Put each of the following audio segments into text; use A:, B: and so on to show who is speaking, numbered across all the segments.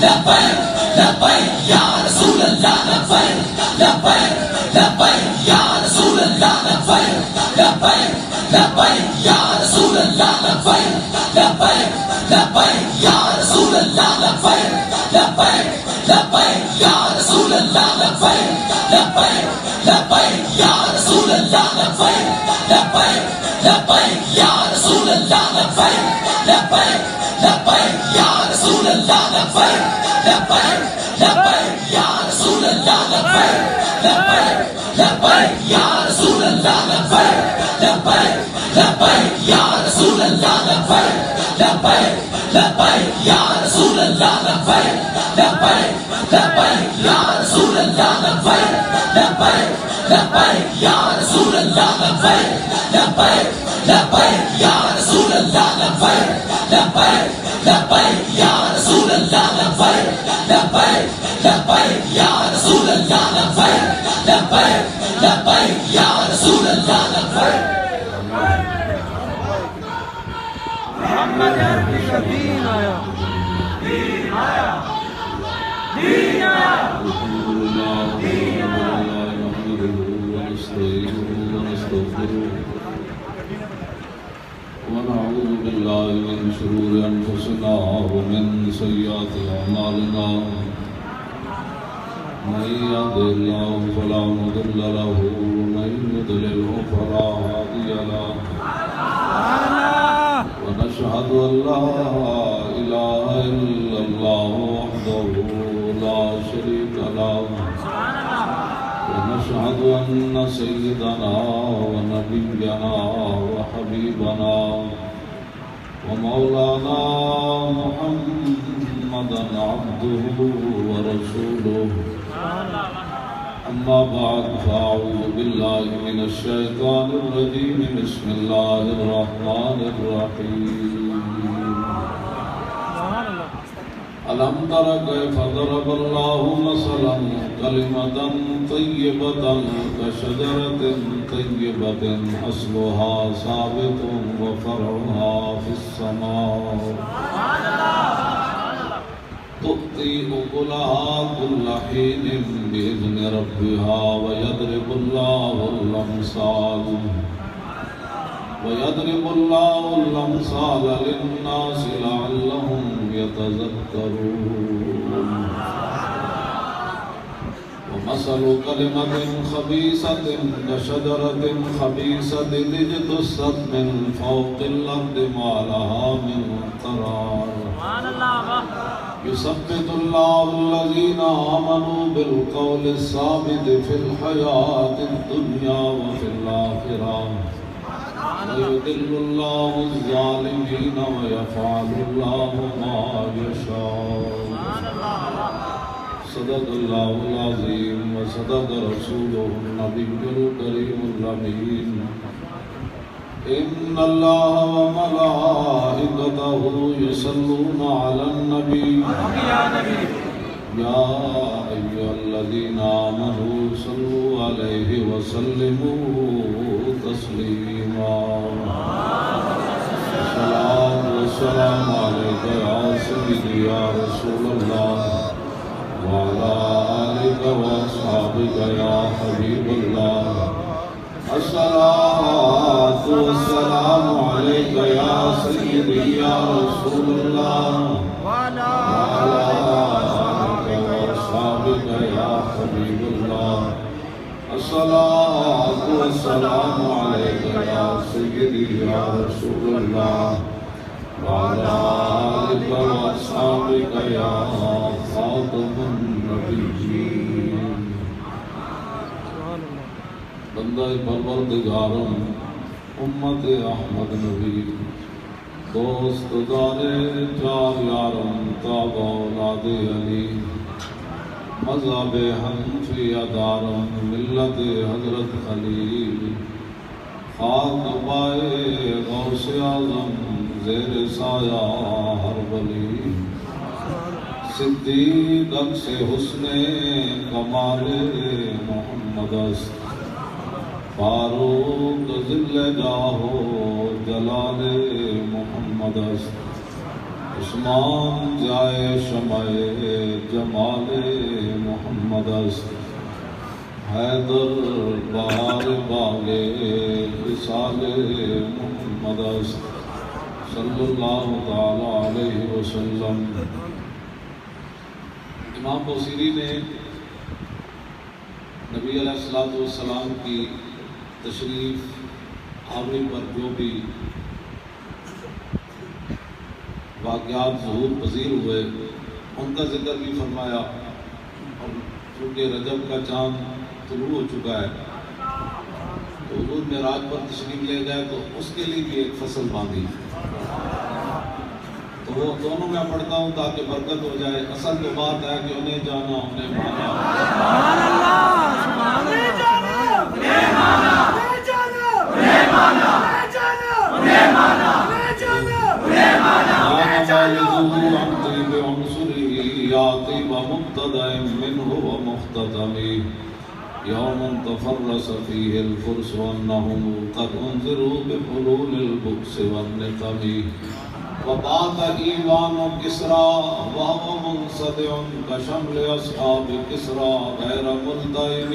A: لبیک لبیک یا رسول اللہ لبیک لبیک لبیک یا رسول اللہ لبیک لبیک لبیک یا رسول اللہ لبیک لبیک لبیک یا رسول اللہ لبیک لبیک لبیک یا رسول اللہ لبیک لبیک لبیک یا رسول اللہ لبیک لبیک لبیک یا رسول اللہ لبیک لبیک لبیک یا رسول اللہ لبیک لبیک لبیک یا رسول اللہ لبیک لبیک لبیک یا رسول اللہ لبیک لبیک لبیک یا رسول اللہ لبیک لبیک لبیک یا رسول اللہ لبیک لبیک لبیک یا رسول اللہ لبیک لبیک لبیک یا رسول اللہ لبیک لبیک لبیک یا رسول اللہ لبیک لبیک لبیک یا رسول اللہ لبیک لبیک لبیک یا رسول اللہ لبیک لبیک لبیک یا رسول اللہ لبیک
B: محمد عربی کا دین آیا دین آیا دین آیا
C: ونعوذ بالله من شرور أنفسنا ومن سيئات أعمالنا من يهده الله فلا مضل له ومن يضلله فلا هادي له ونشهد أن لا إله إلا الله وحده لا شريك له ونشهد أن سيدنا ونبينا وحبيبنا ومولانا محمدا عبده ورسوله أما بعد فأعوذ بالله من الشيطان الرجيم بسم الله الرحمن الرحيم ألم تر كيف ضرب الله مثلا كلمة طيبة كشجرة طيبة أصلها ثابت وفرعها في السماء تؤتي أكلها كل حين بإذن ربها ويضرب الله الأمثال للناس لعلهم يتذكرون ومثل كلمة خبيثة كشجرة خبيثة اجتثت من فوق الأرض ما لها من قرار يثبت الله الذين آمنوا بالقول الثابت في الحياة الدنيا وفي الآخرة ويذل الله الظالمين ويفعل الله ما يشاء صدق الله العظيم وصدق رسوله النبي الكريم الأمين إن الله وملائكته يصلون على النبي يا أيها الذين آمنوا صلوا عليه وسلموا تسليما الصلاة والسلام عليك يا سيدي يا رسول الله وعلى آلك وأصحابك يا حبيب الله الصلاة والسلام عليك يا سيدي يا رسول الله وعلى آلك وأصحابك يا حبيب الله الصلاة والسلام عليك يا سيدي يا رسول الله وعلى آلك وأصحابك يا خاتم النبيين بندہ پروردگارم امت احمد نبی دوست دار چار یارم تاب اولاد علی مذہب حنفیہ دارم ملت حضرت خلیل خاک پائے غوث اعظم زیر سایہ ہر ولی صدیق عکس حسن کمال محمد است فاروق ذل جاہ جلال محمد است عثمان جائے شمع جمال محمد است، حیدر بہار باغ وصال محمد است صلی اللہ تعالی علیہ وسلم۔ امام بوصیری نے نبی علیہ السلام کی تشریف آوری پر جو بھی واقعات ظہور پذیر ہوئے ان کا ذکر بھی فرمایا، اور چونکہ رجب کا چاند طلوع ہو چکا ہے تو حضور معراج پر تشریف لے گئے تو اس کے لیے بھی ایک فصل باندھی، تو وہ دونوں میں پڑھتا ہوں تاکہ برکت ہو جائے۔ اصل تو بات ہے کہ انہیں جانا انہیں مانا،
B: سبحان اللہ، سبحان اللہ، انہیں مانا، انہیں جانا، انہیں مانا، انہیں جانا، انہیں مانا، انہیں جانا، انہیں مانا، انہیں جانا۔
C: عن طيب عنصره يعطي ومبتدأ منه ومختتم، يوم تفرس فيه الفرس وأنهم قد انذروا بحلول البؤس والنقم، وبات إيوان كسرى وهو منصدع كشمل أصحاب كسرى غير ملتئم،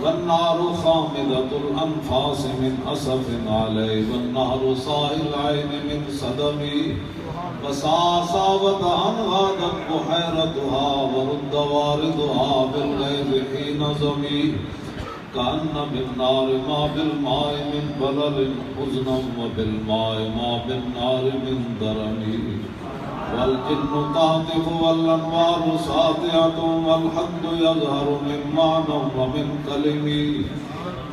C: والنار خامدة الأنفاس من أسف عليه، والنهر صاحي العين من صدم، وساصابت أنغادت بحيرتها ورد واردها بالغيظ حين زمي، كأن بالنار ما بالماء من بلل حزنا وبالماء ما بالنار من درم، والجن تهتف والأنوار ساطعة والحق يظهر من معنى ومن كلم،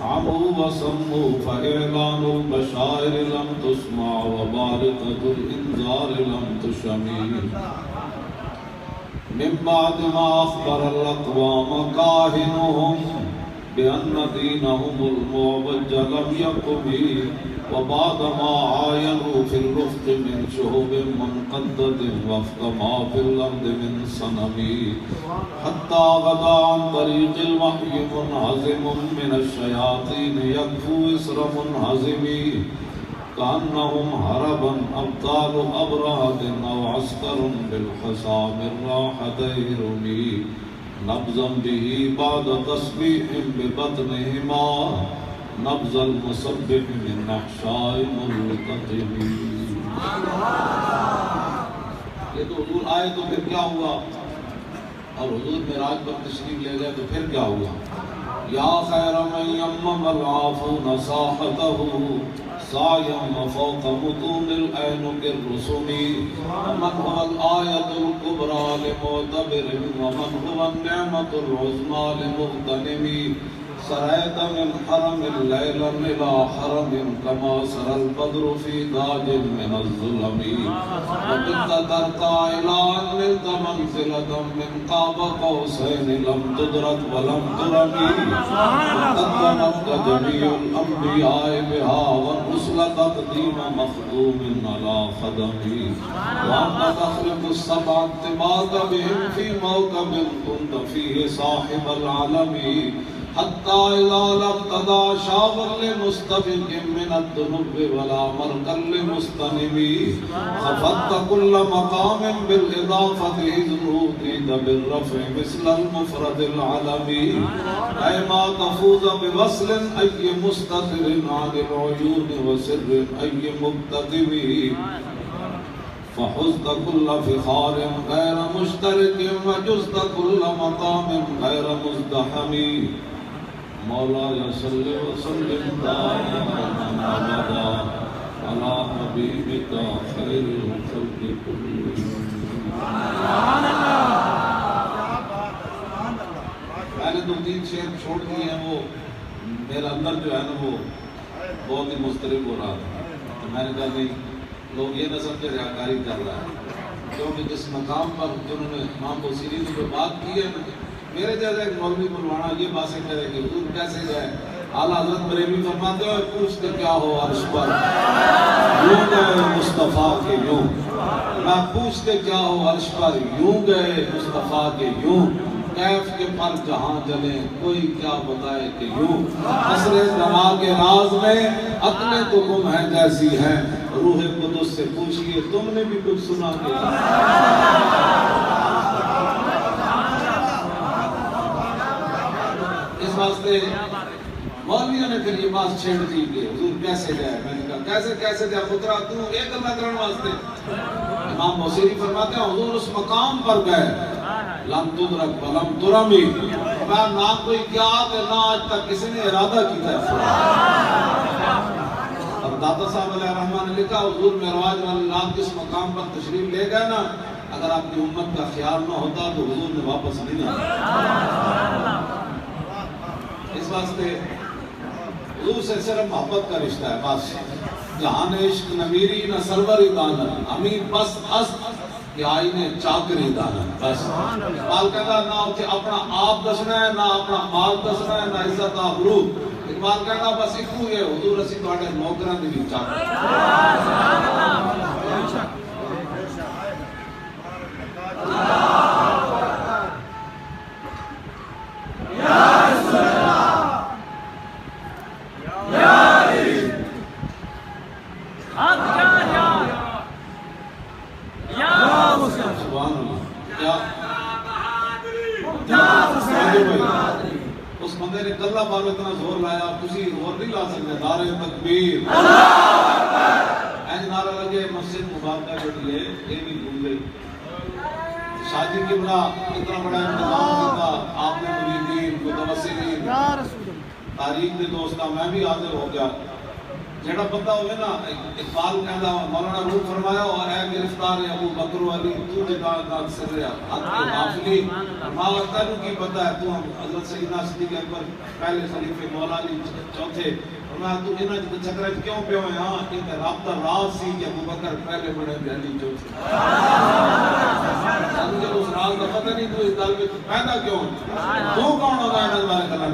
C: عموا وصموا فإعلان البشائر لم تسمع وبارقة الإنذار لم تشم، من بعد ما أخبر الأقوام كاهنهم بأن دينهم المعوج لم يقم، وبعدما عاينوا في الرفق من شهب منقدة وفق ما في الأرض من صنم، حتى غدا عن طريق الوحي منهزم من الشياطين يكفو إسر منهزم، كأنهم هربا أبطال أبرهة أو عسكر بالحصى من راحتي رمي، نبضا به بعد تسبيح ببطنهما نبض المسبح من نحشاء ملتقم۔ یہ تو حضور آئے تو پھر کیا ہوا، اور حضور معراج پر تشریف لے گئے تو پھر کیا ہوا۔ یا خیر من یمم العافون ساحته سعیا فوق متون العینق الرسم، ومن هو الآیة الکبریٰ لمعتبر ومن هو النعمة العظمیٰ لمغتنم، سريت من حرم ليلا إلى حرم كما سرى البدر في داج من الظلم، وكنت ترقى إلى أن نلت منزلة من قاب قوسين لم تدرك ولم ترمي، وقدمتك جميع الأنبياء بها والرسل تقديم مخدوم على خدمي، وأنت تخلق السبع الطباق بهم في موكب كنت فيه صاحب العلم، حتى إذا لم تدع شابا لمستفق من الذنوب ولا مرقا لمستنم، خفضت كل مقام بالإضافة إذ نوديت بالرفع مثل المفرد العلمي، أي ما تفوز بوصل أي مستتر عن العيون وسر أي مكتتم، فحزت كل فخار غير مشترك وجزت كل مقام غير مزدحم، مولاي صل وسلم دائما ابدا على حبيبك خير الخلق كلهم۔ میں نے 2-3 شعر چھوڑ دیے ہیں، وہ میرا اندر جو ہے نا وہ بہت ہی مضطرب ہو رہا تھا، تو میں نے کہا نہیں لوگ یہ نہ سمجھے ریاکاری کر رہا ہے، کیونکہ جس مقام پر جنہوں نے امام بوصیری نے جو بات کی ہے نا، میرے جیسا ایک مولوی بلوانا یہ باتیں کرے کہ حضور کیسے گئے، اعلیٰ حضرت بریلوی فرماتے ہیں پوچھتے کیا ہو عرش پر یوں گئے مصطفیٰ کے یوں، میں پوچھتے کیا ہو عرش پر یوں گئے مصطفیٰ کے یوں، کیف کے پر جہاں جلیں کوئی کیا بتائے کہ یوں، عصر زمان کے راز میں عقلیں تو گم ہیں جیسی ہیں، روح قدس سے پوچھئے تم نے بھی کچھ سنا کیا؟ اس واسطے مولویوں نے پھر یہ بات چھیڑ دی کہ حضور کیسے جائے؟ میں نے کہا کیسے جائے پترا تو ایک اللہ کرنے واسطے؟ امام بصیری فرماتے ہیں حضور اس مقام پر گئے لم تدرک ولم ترمی، میں نہ کوئی کیا کہ نہ آج تک کسی نے ارادہ کیا ہے۔ اور داتا صاحب علیہ الرحمن نے لکھا حضور معراج والی رات کس مقام پر تشریف لے گئے نا، اگر آپ کی امت کا خیال نہ ہوتا تو حضور نے واپس نہیں آنا۔ اس واسطے حضور سے صرف محبت کا رشتہ ہے بس، جہاں عشق نمیری نہ سروری دانا، ہمیں بس است کہ آئینے چاکری دانا بس۔ اقبال کہتا نہ اپنا آپ دسنا ہے، نہ اپنا مال دسنا ہے، نہ عزت آبرو۔ اقبال کہتا بس اکو یہ حضور اسی تواڈے نوکراں دی بھی چاکر۔ اس بندے نے گلہ بارو اتنا زور لایا، تسی زور نہیں لا سکتے، نعرہ تکبیر اینج نعرہ لگے مسجد مبارکہ جڑی ہے یہ بھی گھوم گئی۔ شادی کی بڑا اتنا بڑا انتظام ہوتا، آپ نے مریدین متوسلین تاریخ دے دوستا میں بھی حاضر ہو گیا۔ جڑا بندہ ہوئے نا اقبال کہندا مولانا روح فرمایا اور اے گرفتار ابو بکر و علی تو جدار داد سر رہا حق کے غافلی ماں تنو کی پتہ ہے تو حضرت سیدنا صدیق اکبر پہلے خلیفہ مولا علی چوتھے فرمایا تو انہاں جب چکرے کیوں پہ ہوئے ہاں کہ رابطہ راز سی کہ ابو بکر پہلے بڑے علی چوتھے مجھے اس راز کا پتہ نہیں تو اس دل میں پیدا کیوں تو کون ہوگا انہاں بارے کلام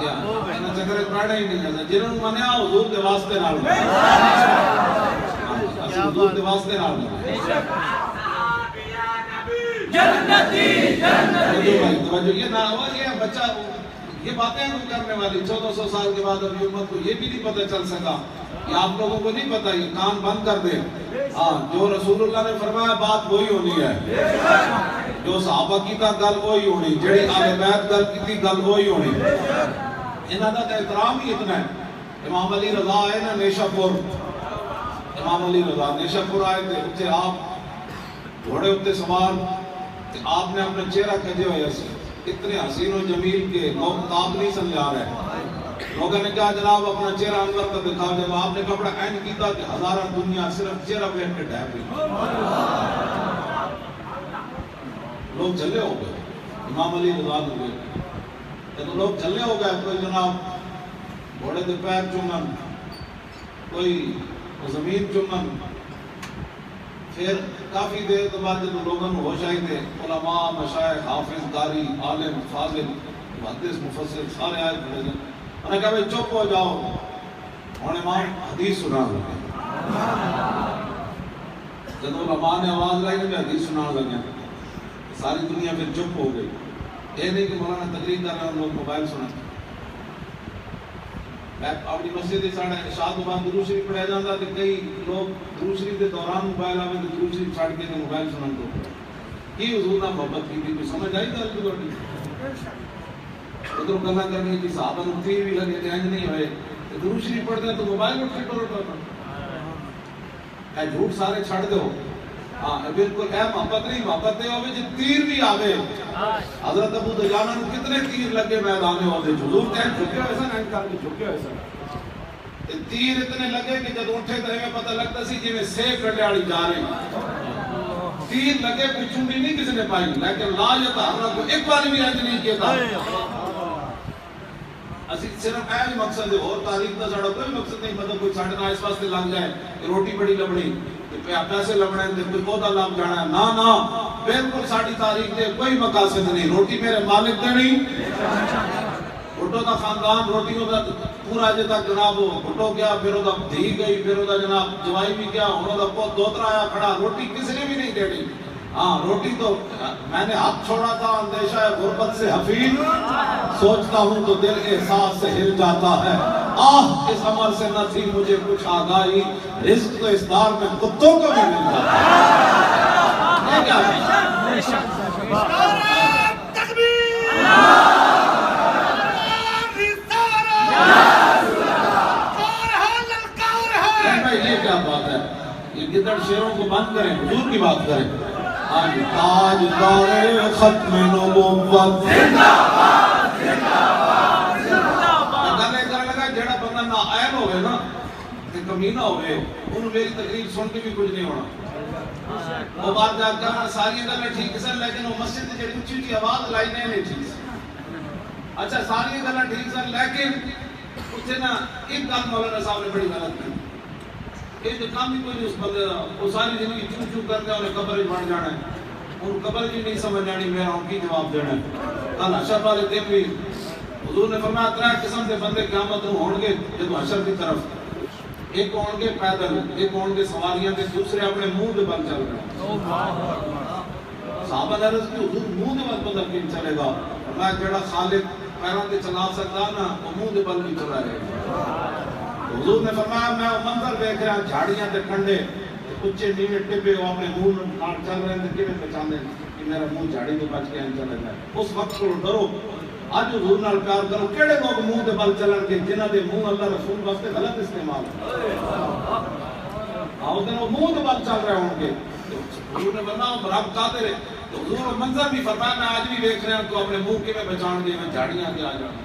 C: انہاں چکرے پڑھنا ہی نہیں جاتا جنہوں منیا حضور دے واسطے نال حضور دے واسطے نال
B: جنتی جنتی
C: توجہ یہ نہ ہوا یہ بچہ یہ باتیں ہم کرنے والی 1400 سال کے بعد ابھی امت کو یہ بھی نہیں پتہ چل سکا کہ آپ لوگوں کو نہیں پتہ یہ کان بند کر دے ہاں جو رسول اللہ نے فرمایا بات وہی ہونی ہے جو صحابہ کی تا گل وہی ہونی جڑی آل بیت گل کی گل وہی ہونی انہاں دا احترام ہی اتنا ہے۔ امام علی رضا آئے نا نیشہ پور، امام علی رضا نیشہ پور آئے تھے اتنے آپ گھوڑے اتنے سوار آپ نے اپنا چہرہ کھجے ہوئے سے اتنے حسین و جمیل کے لوگ تاب نہیں سمجھا رہے لوگوں نے کہا جناب اپنا چہرہ انور کا دکھاؤ جب آپ نے کپڑا این کیتا کہ ہزارہ دنیا صرف چہرہ بیٹھ کے ڈھہ گئی لوگ جلے ہو گئے امام علی رضا ہوئے جب لوگ جلے ہو گئے کوئی جناب گھوڑے دے پیر چومن کوئی زمین چومن پھر کافی دیر کے بعد جب لوگوں نے ہوش آئی تھے علماء مشائخ حافظ قاری عالم فاضل محدث مفسر سارے آئے کھڑے تھے انہوں نے کہا بھائی چپ ہو جاؤ اور امام حدیث سنا لگے جب علماء نے آواز لائی نا حدیث سنا لگے ساری دنیا پھر چپ ہو گئی یہ نہیں کہ مولانا تقریر کر رہے ہیں لوگ موبائل سنیں اپنی مسجد ساڑھے اشاعت و بعد درود شریف پڑھا جاتا ہے کئی لوگ درود شریف کے دوران موبائل آوے تو درود شریف چھاڑ کے موبائل سنن کو کی حضور نہ محبت کی تھی سمجھ آئی گل کی ادھر گلا کرنے کی صحابہ نقطی بھی لگے تھے انج نہیں ہوئے درود شریف پڑھتے ہیں تو موبائل اٹھ کے ٹوٹ اے جھوٹ سارے چھڑ دو ہاں بالکل اے محبت نہیں محبت دے ہوئے جو تیر بھی آوے حضرت ابو دجانہ نے کتنے تیر لگے میدان میں ہوتے حضور کہیں جھکے ہوئے سن اینڈ کر کے جھکے ہوئے سن تیر اتنے لگے کہ جب اٹھے تو ہمیں پتہ لگتا سی جی میں سیف کٹے والی جا رہی تیر لگے کوئی چونڈی نہیں کسی نے پائی لیکن لا یتحرک کو ایک بار بھی اینج نہیں کیا تھا اسی صرف اے مقصد ہے اور تاریخ کا ساڑھا کوئی مقصد نہیں مطلب کوئی ساڑھے نہ اس واسطے لگ جائے روٹی بڑی لبڑی پیسے لبڑے ہیں کوئی پودا لب جانا ہے نا بالکل ساڑھی تاریخ دے کوئی مقاصد نہیں روٹی میرے مالک دے نہیں بھٹو دا خاندان روٹیوں دا پورا جے تک جناب بھٹو گیا پھر دا دھی گئی پھر دا جناب جوائی بھی گیا انہوں دا پوت دوترا آیا کھڑا روٹی کسی نے بھی نہیں دے دی ہاں روٹی تو میں نے ہاتھ چھوڑا تھا اندیشہ غربت سے حفیظ سوچتا ہوں تو دل احساس سے ہل جاتا ہے اس عمل سے نہ تھی مجھے کچھ آگاہی، رزق تو اس دار میں کتوں کو بھی ملتا ہے۔ یہ کیا ہے؟ یہ کیا بات ہے؟ یہ گدڑ شیروں کو بند کریں، حضور کی بات کریں۔ آج تاج دار ختم نبوت زندہ باد، زندہ باد، زندہ باد۔ گانے کرنے لگا جڑا بندہ نااہل ہوئے نا، کمینہ ہوئے، انہوں میری تقریر سن کے بھی کچھ نہیں ہونا۔ وہ بات جا کر ساری گلیں ٹھیک سن، لیکن وہ مسجد سے جڑی اونچی اونچی آواز لائی نہیں ٹھیک سن۔ اچھا ساری گلیں ٹھیک سن، لیکن اسے نا ایک گل مولانا صاحب نے بڑی غلط کی۔ یہ جو کام ہی کوئی نہیں اس بندے دا، وہ ساری زندگی چوں چوں کرتے ہیں، انہیں قبر ہی بن جانا ہے، ان قبر کی نہیں سمجھ جانی، میرا ان کی جواب دینا ہے۔ کل حشر والے دن بھی حضور نے فرمایا ترے قسم کے بندے قیامت میں ہون گے جب حشر کی طرف، ایک ہون گے پیدل، ایک ہون گے سواریاں کے، دوسرے اپنے منہ دے بل چل رہے ہیں۔ صحابہ نے عرض کی حضور منہ دے بل بندہ کیوں چلے گا؟ فرمایا جڑا خالق پیروں کے چلا سکتا نا وہ منہ دے بل نہیں چلا رہے گا۔ حضور نے فرمایا میں وہ منظر دیکھ رہا، جھاڑیاں دے کنڈے کچے نیوے ٹپے، وہ اپنے منہ نال چل رہے ہیں، کیویں پہچانے کہ میرا منہ جھاڑی تو بچ کے نہیں چلا جائے۔ اس وقت کو ڈرو، اج حضور نال پیار کرو۔ کیڑے لوگ منہ دے بل چلن کے جنہاں دے منہ اللہ رسول واسطے غلط استعمال آؤ دن وہ منہ دے بل چل رہے ہوں گے۔ حضور نے فرمایا رب قادر ہے، حضور وہ منظر بھی فرمایا میں آج بھی دیکھ رہا ہوں تو اپنے منہ کیویں بچان گے، میں جھاڑیاں کے آ جاؤں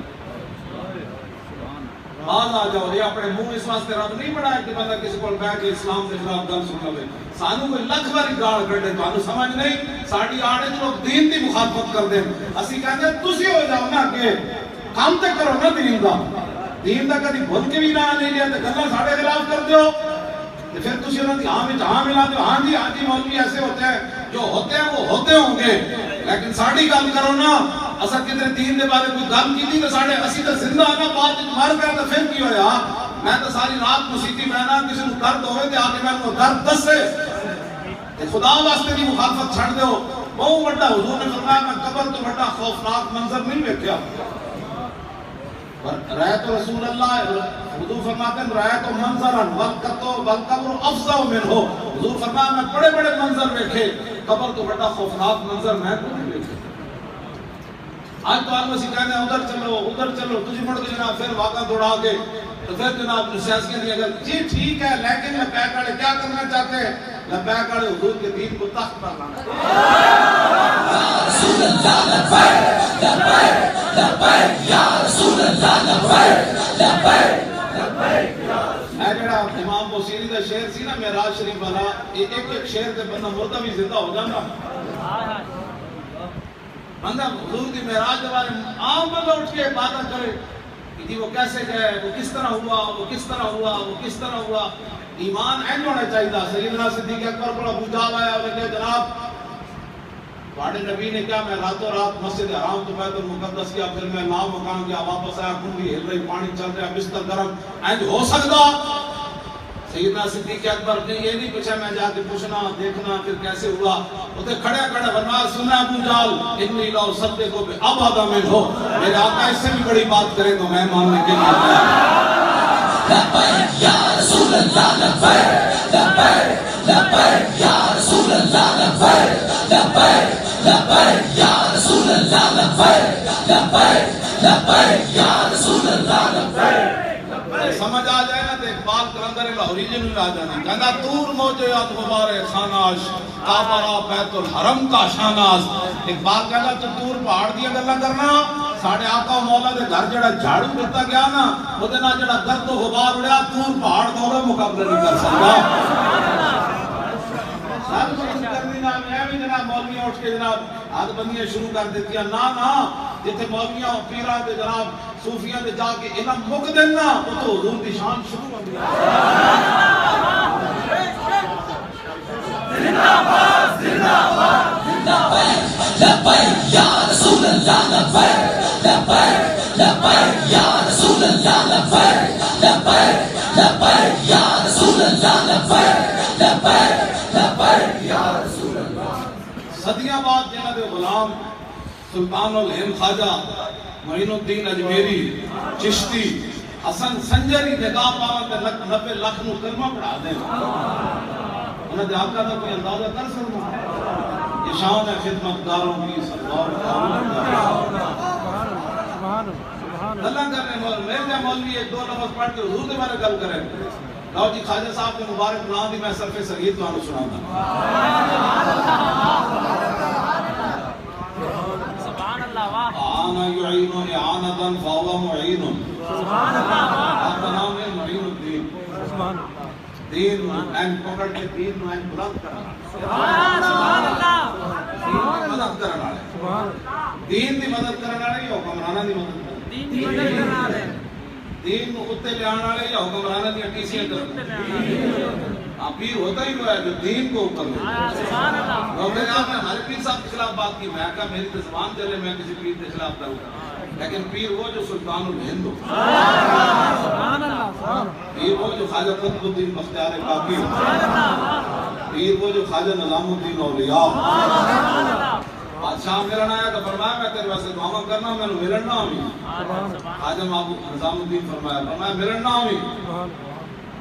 C: باز آ جاؤ۔ یہ اپنے منہ اس واسطے رب نہیں بنایا کہ بندہ کسی کو بیٹھ کے اسلام کے خلاف گل سن لے۔ سانو کوئی لکھ باری گال کڈے تانوں سمجھ نہیں، ساڈی آڑے لوگ دین دی مخالفت کردے ہیں، اسی کہندے تسی ہو جاؤ نا کہ کام تے کرو نا دین دا، دین دا کدی بھول کے بھی نہ لے لیا تے گلاں ساڈے خلاف کر دیو تے پھر تسی انہاں دی ہاں وچ ہاں ملا دیو۔ ہاں جی مولوی ایسے ہوتے ہیں، جو ہوتے ہیں وہ ہوتے ہوں گے، لیکن ساڈی گل کرو نا۔ اسا کدھر دین دے بارے کوئی گل کیتی تے ساڈے اسی تے زندہ نا بعد وچ مر گئے تے پھر کی ہویا؟ میں تے ساری رات موسیقی بہنا، کسی نوں درد ہوئے تے آ کے میں درد دسے تے خدا واسطے دی مخالفت چھڑ دیو۔ بہت بڑا حضور نے فرمایا میں قبر تو بڑا خوفناک منظر نہیں دیکھا۔ رأیت رسول اللہ، حضور فرماتے ہیں رأیت منظرا والقبر افظع منہ۔ حضور فرمایا میں بڑے بڑے منظر دیکھے، قبر تو بڑا خوفناک منظر میں نہیں دیکھا۔ آج تو آلوہ سکھانے ہیں ادھر چلو، تجھے مڑ کے جناب پھر واقعہ دوڑا کے تو پھر جناب سیاسیاں دیا گیا جی ٹھیک ہے، لیکن لبیک والے کیا کرنا چاہتے ہیں؟ لبیک والے حضور کے دین کو تخت پر لانا۔
A: رسول اللہ لبیک لبیک لبیک یا رسول اللہ لبیک لبیک لبیک۔
C: اے جڑا امام بوسیری دا شعر سی نا معراج شریف والا، ایک ایک شعر تے بندہ مردہ بھی زندہ ہو جانا۔ بندہ حضور کی معراج کے بارے میں عام بندہ اٹھ کے باتیں کرے کہ جی وہ کیسے گئے، وہ کس طرح ہوا، وہ کس طرح ہوا، وہ کس طرح ہوا۔ ایمان این ہونا چاہیے۔ سیدنا صدیق اکبر کو ابو جہل آیا، انہوں نے کہا جناب تھوڑے نبی نے کیا، میں راتوں رات مسجد حرام تو بیت المقدس کیا، پھر میں نام مکان گیا، واپس آیا، کنڈی ہل رہی، پانی چل رہا، بستر گرم، اینج ہو سکتا؟ سیدنا صدیق اکبر نے یہ نہیں پوچھا میں جا کے پوچھنا دیکھنا پھر کیسے ہوا، اسے کھڑے کھڑے فرمایا سنا ابو جہل انی لا اصدق بابعد منہ، میرے آقا اس سے بھی بڑی بات کرے تو میں ماننے کے لیے
A: لبیک یا رسول اللہ لبیک لبیک لبیک یا رسول اللہ لبیک لبیک لبیک یا رسول اللہ لبیک لبیک لبیک یا رسول اللہ لبیک۔
C: سمجھ آ جائے نا تو اقبال کلندر لاہوری جی نے آ جانا کہنا دور موجیات غبار خاناش کعبہ بیت الحرم کا شاناز۔ اقبال کہنا تو دور پہاڑ دیا گلا کرنا، ساڑھے آقا و مولا دے گھر جڑا جھاڑو کرتا گیا نا وہ دینا جڑا گرد و غبار اڑیا دور پہاڑ دورہ مقابلہ نہیں کر سکتا۔ سب کچھ کرنی نا میں بھی جناب مولویاں اٹھ کے جناب ہاتھ بندیاں شروع کر دیتی ہیں، نا جتے مولویاں پیران دے جناب صوفیاں دے جا کے انہاں مک دینا وہ تو حضور دی شان شروع ہو گیا۔
A: زندہ باد زندہ باد لبیک لبیک یا رسول اللہ لبیک لبیک لبیک یا رسول اللہ لبیک لبیک لبیک یا رسول اللہ لبیک لبیک لبیک یا رسول اللہ۔
C: صدیاں بعد جنہاں دے غلام سلطان الہند خواجہ معین الدین اجمیری چشتی حسن سنجری جگہ پاون تے 90 لاکھ نو کلمہ پڑھا دے انہاں دے آقا دا کوئی اندازہ کر سکدا یہ شان ہے خدمتگاروں کی سردار اللہ کرنے میرے مولوی ایک دو لفظ پڑھ کے حضور کے بارے گل کریں لو جی خواجہ صاحب کے مبارک نام دی میں صرف سگیر تو سناؤں آنا یعین اعانتا فہو معین آپ کا نام ہے معین الدین دین این پکڑ کے دین نو این بلند کرنا مدد کرنا دین دی مدد کرنا رہی حکمرانہ دی مدد کرنا دین کو اتے لے آنا رہی یا حکمرانہ دی اٹیسیاں کرنا پیر ہوتا ہی وہ ہے جو دین کو اوپر لے لوگ آپ نے ہمارے پیر صاحب کے خلاف بات کی میں کہا میری تو زبان چلے میں کسی پیر کے خلاف کروں لیکن پیر وہ جو سلطان الہند ہو پیر وہ جو خواجہ قطب الدین بختیار کاکی پیر وہ جو خواجہ نظام الدین اولیاء بادشاہ ملن آیا تو فرمایا میں تیرے واسطے دعا کرنا میں نے ملن نہ ہوئی خواجہ نظام الدین فرمایا ملن نہ ہوئی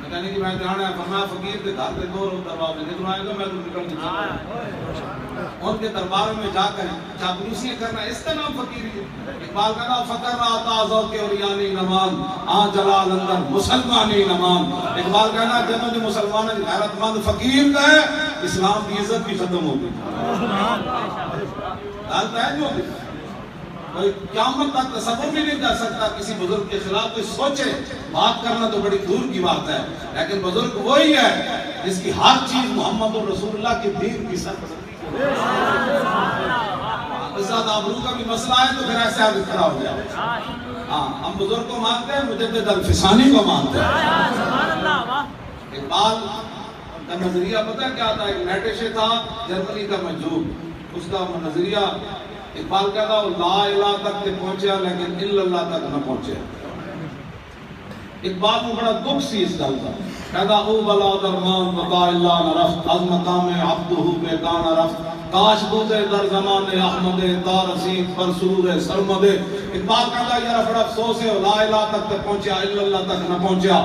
C: میں کہنے کی میں جانا ہے فرمایا فقیر کے گھر کے دور دروازے نکل آئے گا میں تو نکل کے چلا ان کے دربار میں جا کر چاپلوسیاں کرنا اس کا نام فقیری ہے اقبال کہنا فقر آتا ذوق اوریانی نمان آ جلال اندر مسلمانی نمان اقبال کہنا جنہوں نے مسلمان غیرت مند فقیر کا ہے اسلام کی عزت بھی ختم ہو گئی غلط ہے جو کوئی قیامت تک تصور بھی نہیں کر سکتا کسی بزرگ کے خلاف کوئی سوچے بات کرنا تو بڑی دور کی بات ہے لیکن بزرگ وہی ہے جس کی ہر چیز محمد رسول اللہ کے دین کی سرپرستی اس ساتھ آبرو کا بھی مسئلہ ہے تو پھر ایسے آگے کھڑا ہو جائے ہم بزرگ کو مانتے ہیں مجدد الفسانی کو مانتے ہیں اقبال کا نظریہ پتہ کیا تھا ایک نیٹشے تھا جرمنی کا مجذوب اس کا نظریہ اقبال کہتا وہ لا الہ تک تے پہنچیا لیکن الا اللہ تک نہ پہنچیا اقبال کو بڑا دکھ سی اس گل کا کہتا او بلا درمان بقا اللہ نہ رفت از مقام عبدہ بے گانا رفت کاش بودے در زمان احمد تارسید پر سرور سرمد اقبال کہتا یار بڑا افسوس ہے لا الہ تک تے پہنچیا الا اللہ تک نہ پہنچیا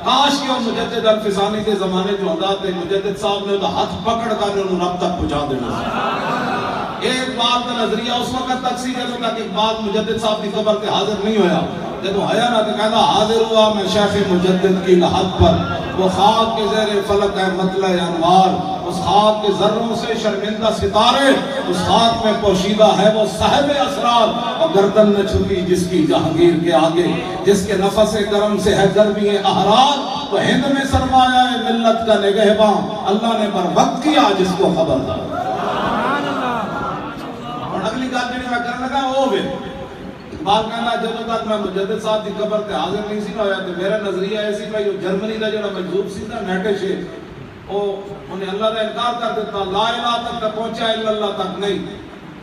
C: کاش کہ مجدد الفسانی کے زمانے جو ہوندا تے مجدد صاحب نے ہاتھ پکڑ کر انہوں رب تک پہنچا دینا ایک بات کا نظریہ اس وقت تک سی جب تک اقبال مجدد صاحب کی قبر پہ حاضر نہیں ہویا جب وہ آیا نا تو کہتا حاضر ہوا میں شیخ مجدد کی لحد پر وہ خاک کے زیر فلک ہے مطلع انوار اس خاک کے ذروں سے شرمندہ ستارے اس خاک میں پوشیدہ ہے وہ صاحب اسرار اور گردن نہ چھپی جس کی جہانگیر کے آگے جس کے نفس کرم سے ہے گرمی احرار وہ ہند میں سرمایہ ملت کا نگہباں اللہ نے بر وقت کیا جس کو خبر تھا اگلی گل جڑی میں کرن لگا وہ ہوے اقبال کہنا جدوں تک میں مجدد صاحب دی قبر تے حاضر نہیں سی ہویا تے میرا نظریہ ایسی بھائی جرمنی دا جڑا مجذوب سی نا نیٹشے او انہیں اللہ کا انکار کر دیتا لا الہ تک پہنچا الا اللہ تک نہیں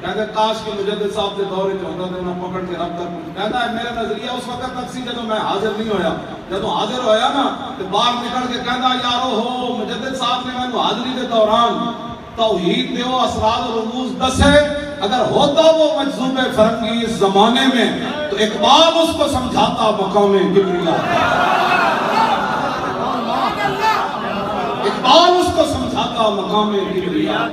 C: کہتا کاش کہ مجدد صاحب دے دور وچ ہوندا تے میں پکڑ کے رب تک کہتا ہے میرا نظریہ اس وقت تک سی جدوں میں حاضر نہیں ہویا جدوں حاضر ہویا نا تے باہر نکل کے کہتا یارو ہو مجدد صاحب نے مینوں حاضری دے دوران توحید دیو اسرار و رموز دسے اگر ہوتا وہ مجذوب فرنگی اس زمانے میں تو اقبال اس کو سمجھاتا مقام کبریا اقبال اس کو سمجھاتا مقام کبریا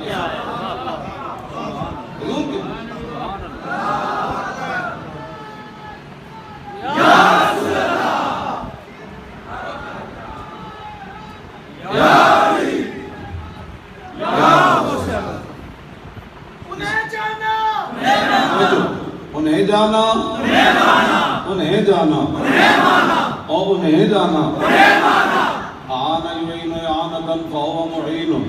C: انہیں جانا انہیں جانا اور انہیں جانا آنا یعین اعانتا فہو معین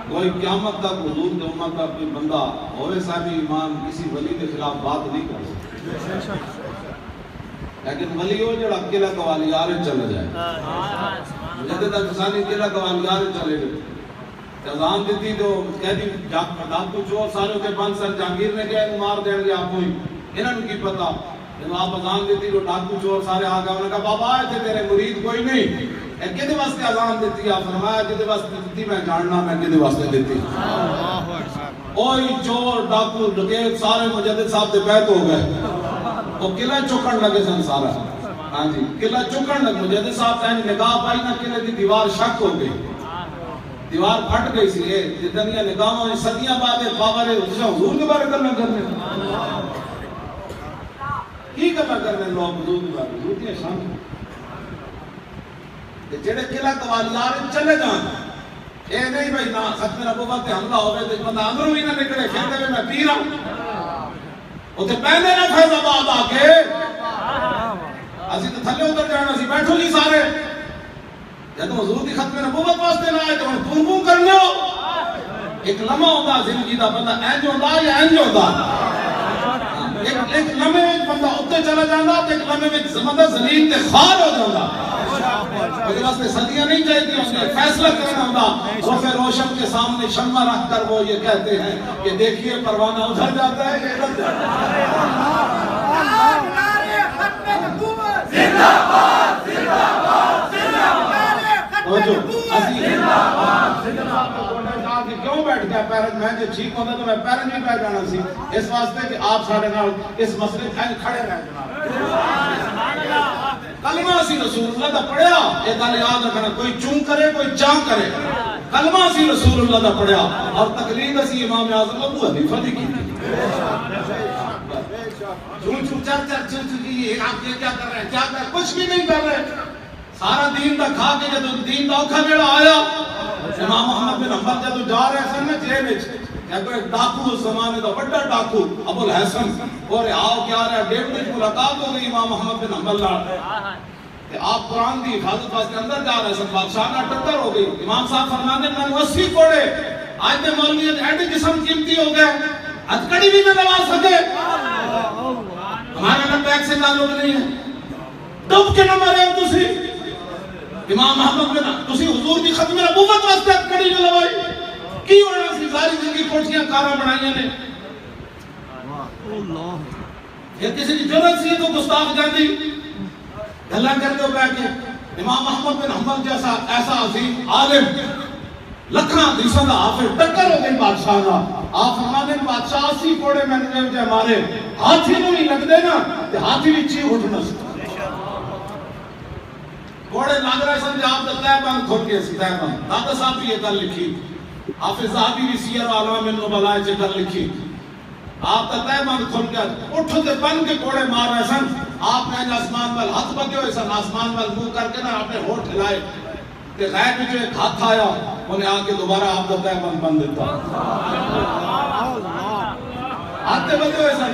C: کوئی قیامت تک حضور کے امت کا کوئی بندہ ہوئے صاحب ایمان کسی ولی کے خلاف بات نہیں کر سکتا لیکن ولی ہو جڑا اکیلا قوالیار چلے جائے مجدد الفسانی اکیلا قوالیار چلے گئے اذان دیتی تو کہہ دی ڈاکو چور سارے کے بند سر جہانگیر نے کہا مار دیں گے آپ کو انہوں نے کی پتا جب آپ اذان دیتی تو ڈاکو چور سارے آ گئے انہوں نے کہا بابا آئے تھے تیرے مرید کوئی نہیں کدے واسطے اذان دیتی آپ فرمایا جدے واسطے دیتی میں جاننا میں کدے واسطے دیتی اوئی چور ڈاکو ڈکیت سارے مجدد صاحب دے بیعت ہو گئے وہ قلعہ چکن لگے سن سارا ہاں جی قلعہ چکن لگ مجھے صاحب کہیں نگاہ پائی نہ قلعے کی دیوار شک ہو گئی دیوار پھٹ گئی سی جتنی نگاہوں نے صدیاں بعد بابا نے حضور کے بارے کرنا کرنے کی کرنا کرنے لوگ حضور کے بارے حضور کی شان جڑے قلعہ قوالیار چلے جان اے نہیں بھائی نہ ختم نبوت تے حملہ ہو گئے تے بندہ اندروں ہی نہ نکلے کہتے میں پیر ہوں اوتھے پہنے نہ فیض آباد آ کے اسی تو تھلے اتر جانا سی بیٹھو جی سارے جب حضور کی ختم نبوت واسطے نہ آئے تو ہن تم کرنے ہو ایک لمحہ ہوتا زندگی دا بندہ اینج ہوندا یا اینج ہوندا ایک لمحے وچ بندہ اوتے چلا جاندا تے ایک لمحے وچ بندہ زمین تے خار ہو جاندا اس واسطے صدیاں نہیں چاہیے ہوندی فیصلہ کرنا ہوندا روح روشن کے سامنے شمع رکھ کر وہ یہ کہتے ہیں کہ دیکھیے پروانہ ادھر جاتا ہے کہ ادھر جاتا ہے
B: نعرے ختم نبوت
A: زندہ باد زندہ باد
C: جو زندہ باد زندہ باد کیوں بیٹھ گیا پیرنٹ میں جو ٹھیک ہوتا تو میں پیرنٹ بھی بیٹھ جانا سی اس واسطے کہ آپ سارے نال اس مسئلے کھڑے رہے جناب کلمہ سی رسول اللہ دا پڑھیا یہ گل یاد رکھنا کوئی چون کرے کوئی چاں کرے کلمہ سی رسول اللہ دا پڑھیا اور تقلید سی امام اعظم ابو حنیفہ دی کی چون چون چر چر چون چون کی آپ یہ کیا کر رہے ہیں کیا کر کچھ بھی نہیں کر رہے سارا دین دا کھا کے جب دین دا اوکھا ویلا آیا امام محمد بن حنبل جب جا رہے سن میں جیل وچ کوئی ڈاکو اس زمانے دا بڑا ڈاکو ابو الحسن اور آؤ کیا رہا ڈیوڈ وچ ملاقات ہو گئی امام محمد بن حنبل نال تے آپ قرآن دی حفاظت واسطے اندر جا رہے سن بادشاہ نال ٹکر ہو گئی امام صاحب فرماتے ہیں میں 80 کوڑے آج تے مولوی ایڈی جسم قیمتی ہو گئے ہتھکڑی بھی نہ لگا سکے ہمارا بیک سے تعلق نہیں ہے ڈب کے نہ مرے ہو تسی امام محمد بن تسی حضور دی ختم نبوت واسطے کڑی نہ لوائی کی ہونا سی ساری زندگی کوٹھیاں کاراں بنائیاں نے یہ کسی کی ضرورت سی تو گستاخ جاندی گلاں کرتے ہو بیٹھ کے امام محمد بن حنبل جیسا ایسا عظیم عالم لکھاں حدیثاں دا حافظ ٹکر ہو گئی بادشاہ دا آپ فرماتے ہیں بادشاہ 80 کوڑے میں نے جو ہمارے ہاتھی نوں نہیں لگ دے نا تے ہاتھی بھی چیخ اٹھنا سی کوڑے لگ رہے سن آپ دا تہ بند کھل کے سی تہ بند دادا صاحب بھی یہ گل لکھی حافظ صاحبی بھی سیر عالم النبلاء چ گل لکھی آپ دا تہ بند کھل گیا اٹھ تے بن کے کوڑے مار رہے سن آپ نے آسمان وال ہاتھ بدے ہوئے سن آسمان وال منہ کر کے نا اپنے ہونٹ ہلائے تے غیب میں جو ایک ہاتھ آیا انہیں آ کے دوبارہ آپ دا تہ بند دیتا ہاتھ بدے ہوئے سن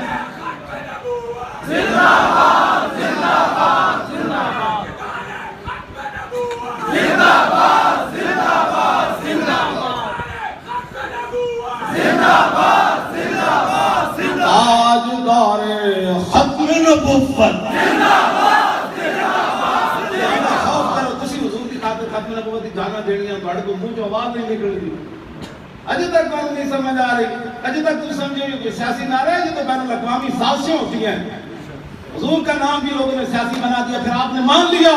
A: زندہ باد زندہ باد زندہ باد زندہ باد زندہ باد زندہ باد زندہ باد زندہ
C: تاجدار ختم نبوت
A: زندہ باد زندہ باد
C: خوف کرو تسی حضور کی خاطر ختم نبوت کی جانا دینی ہے بڑھ کو منہ جو آواز نہیں نکل دی اجے تک بات نہیں سمجھ آ رہی اجے تک تم سمجھے کہ سیاسی نعرہ ہے یہ تو بین الاقوامی سازشیں ہوتی ہیں حضور کا نام بھی لوگوں نے سیاسی بنا دیا پھر آپ نے مان لیا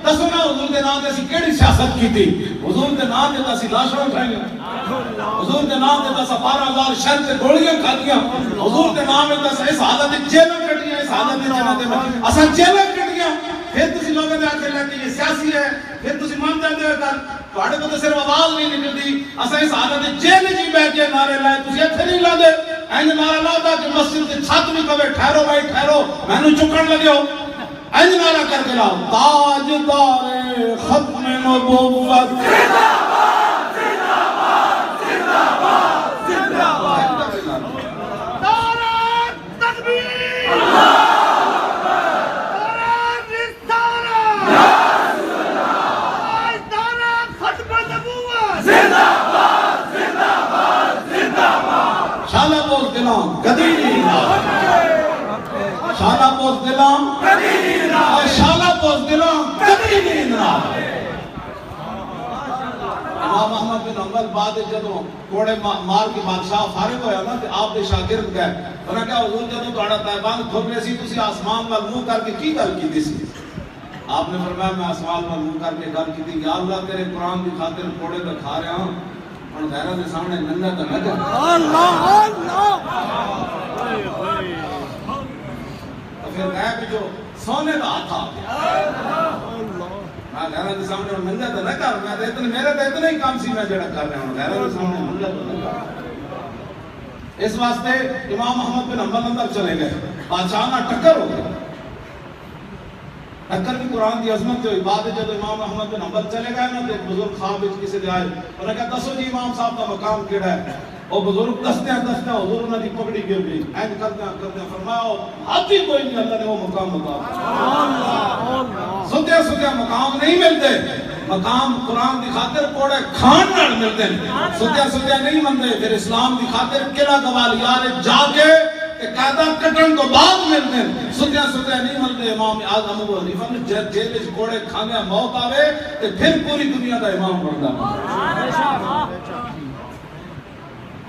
C: دسو نا حضور کے نام سے کیڑی سیاست کی تھی حضور کے نام سے اسی لاشاں اٹھائیں حضور کے نام سے 12,000 شہر سے گولیاں کھا دیا حضور کے نام سے اس حالت جیلیں کٹیاں اس حالت جنت میں اساں جیلیں کٹیاں پھر تسی لوگوں نے آکھے لگے یہ سیاسی ہے پھر تسی مان جاندے ہو کر تواڈے کو تو صرف آواز نہیں نکلدی اساں اس حالت جیل جی بیٹھ کے نعرے لائے تسی ایتھے نہیں لاندے این نعرہ لاتا کہ مسجد کی چھت بھی کہے ٹھہرو بھائی ٹھہرو مینوں چکن لگے ہو این نعرہ کر کے لاؤ تاجدار ختم نبوت
A: زندہ باد زندہ باد زندہ باد زندہ باد
B: نعرہ تکبیر
A: اللہ
B: نعرہ رسالت نعرہ ختم نبوت
A: زندہ باد زندہ باد زندہ باد
C: شالا پوز دلام کدی نہیں شالا پوز دلام
A: کبھی نہیں نہ
C: شالا پوز دلام کدی نہیں امام محمد بن حنبل بعد جدوں کوڑے مار کے بادشاہ فارغ ہویا نا تے آپ دے شاگرد گئے انہاں کہا حضور جدوں تہاڈا تائبان کھل رہے سی تسی آسمان وال منہ کر کے کی گل کیتی سی آپ نے فرمایا میں آسمان وال منہ کر کے گل کیتی یا اللہ تیرے قرآن دی خاطر کوڑے تے کھا رہا ہوں ہن غیراں دے سامنے ننگا تے نہ کر
B: اللہ اللہ
C: پھر غیب جو سونے کا ہاتھ آ گیا. میں گھر کے سامنے منگا تو نہ کر, میں تو اتنے میرے تو اتنا ہی کام سی میں جڑا کر رہا ہوں, گھر کے سامنے منگا تو نہ کر. اس واسطے امام احمد بن حنبل اندر چلے گئے, بادشاہ نہ ٹکر ہو گئی. ٹکر بھی قرآن کی عظمت ہوئی. بعد جب امام احمد بن حنبل چلے گئے نا تو ایک بزرگ خواب کسی دے آئے, انہوں نے کہا دسو جی امام صاحب کا مقام کیڑا ہے. وہ بزرگ دستے حضور انہوں نے پکڑی گر گئی. اینڈ کرتے فرمایا ہاتھی کوئی نہیں, اللہ نے وہ مقام بتا. سدیا مقام نہیں ملتے, مقام قرآن دی خاطر کوڑے کھان نال ملتے ہیں. سدیا نہیں ملتے. پھر اسلام دی خاطر قلعہ گوالیار جا کے قاعدہ کٹن کو بعد ملتے ہیں. سدیا نہیں ملتے. امام اعظم ابو حنیفہ نے جیل وچ کوڑے کھانے موت آوے تے پھر پوری دنیا دا امام بندا.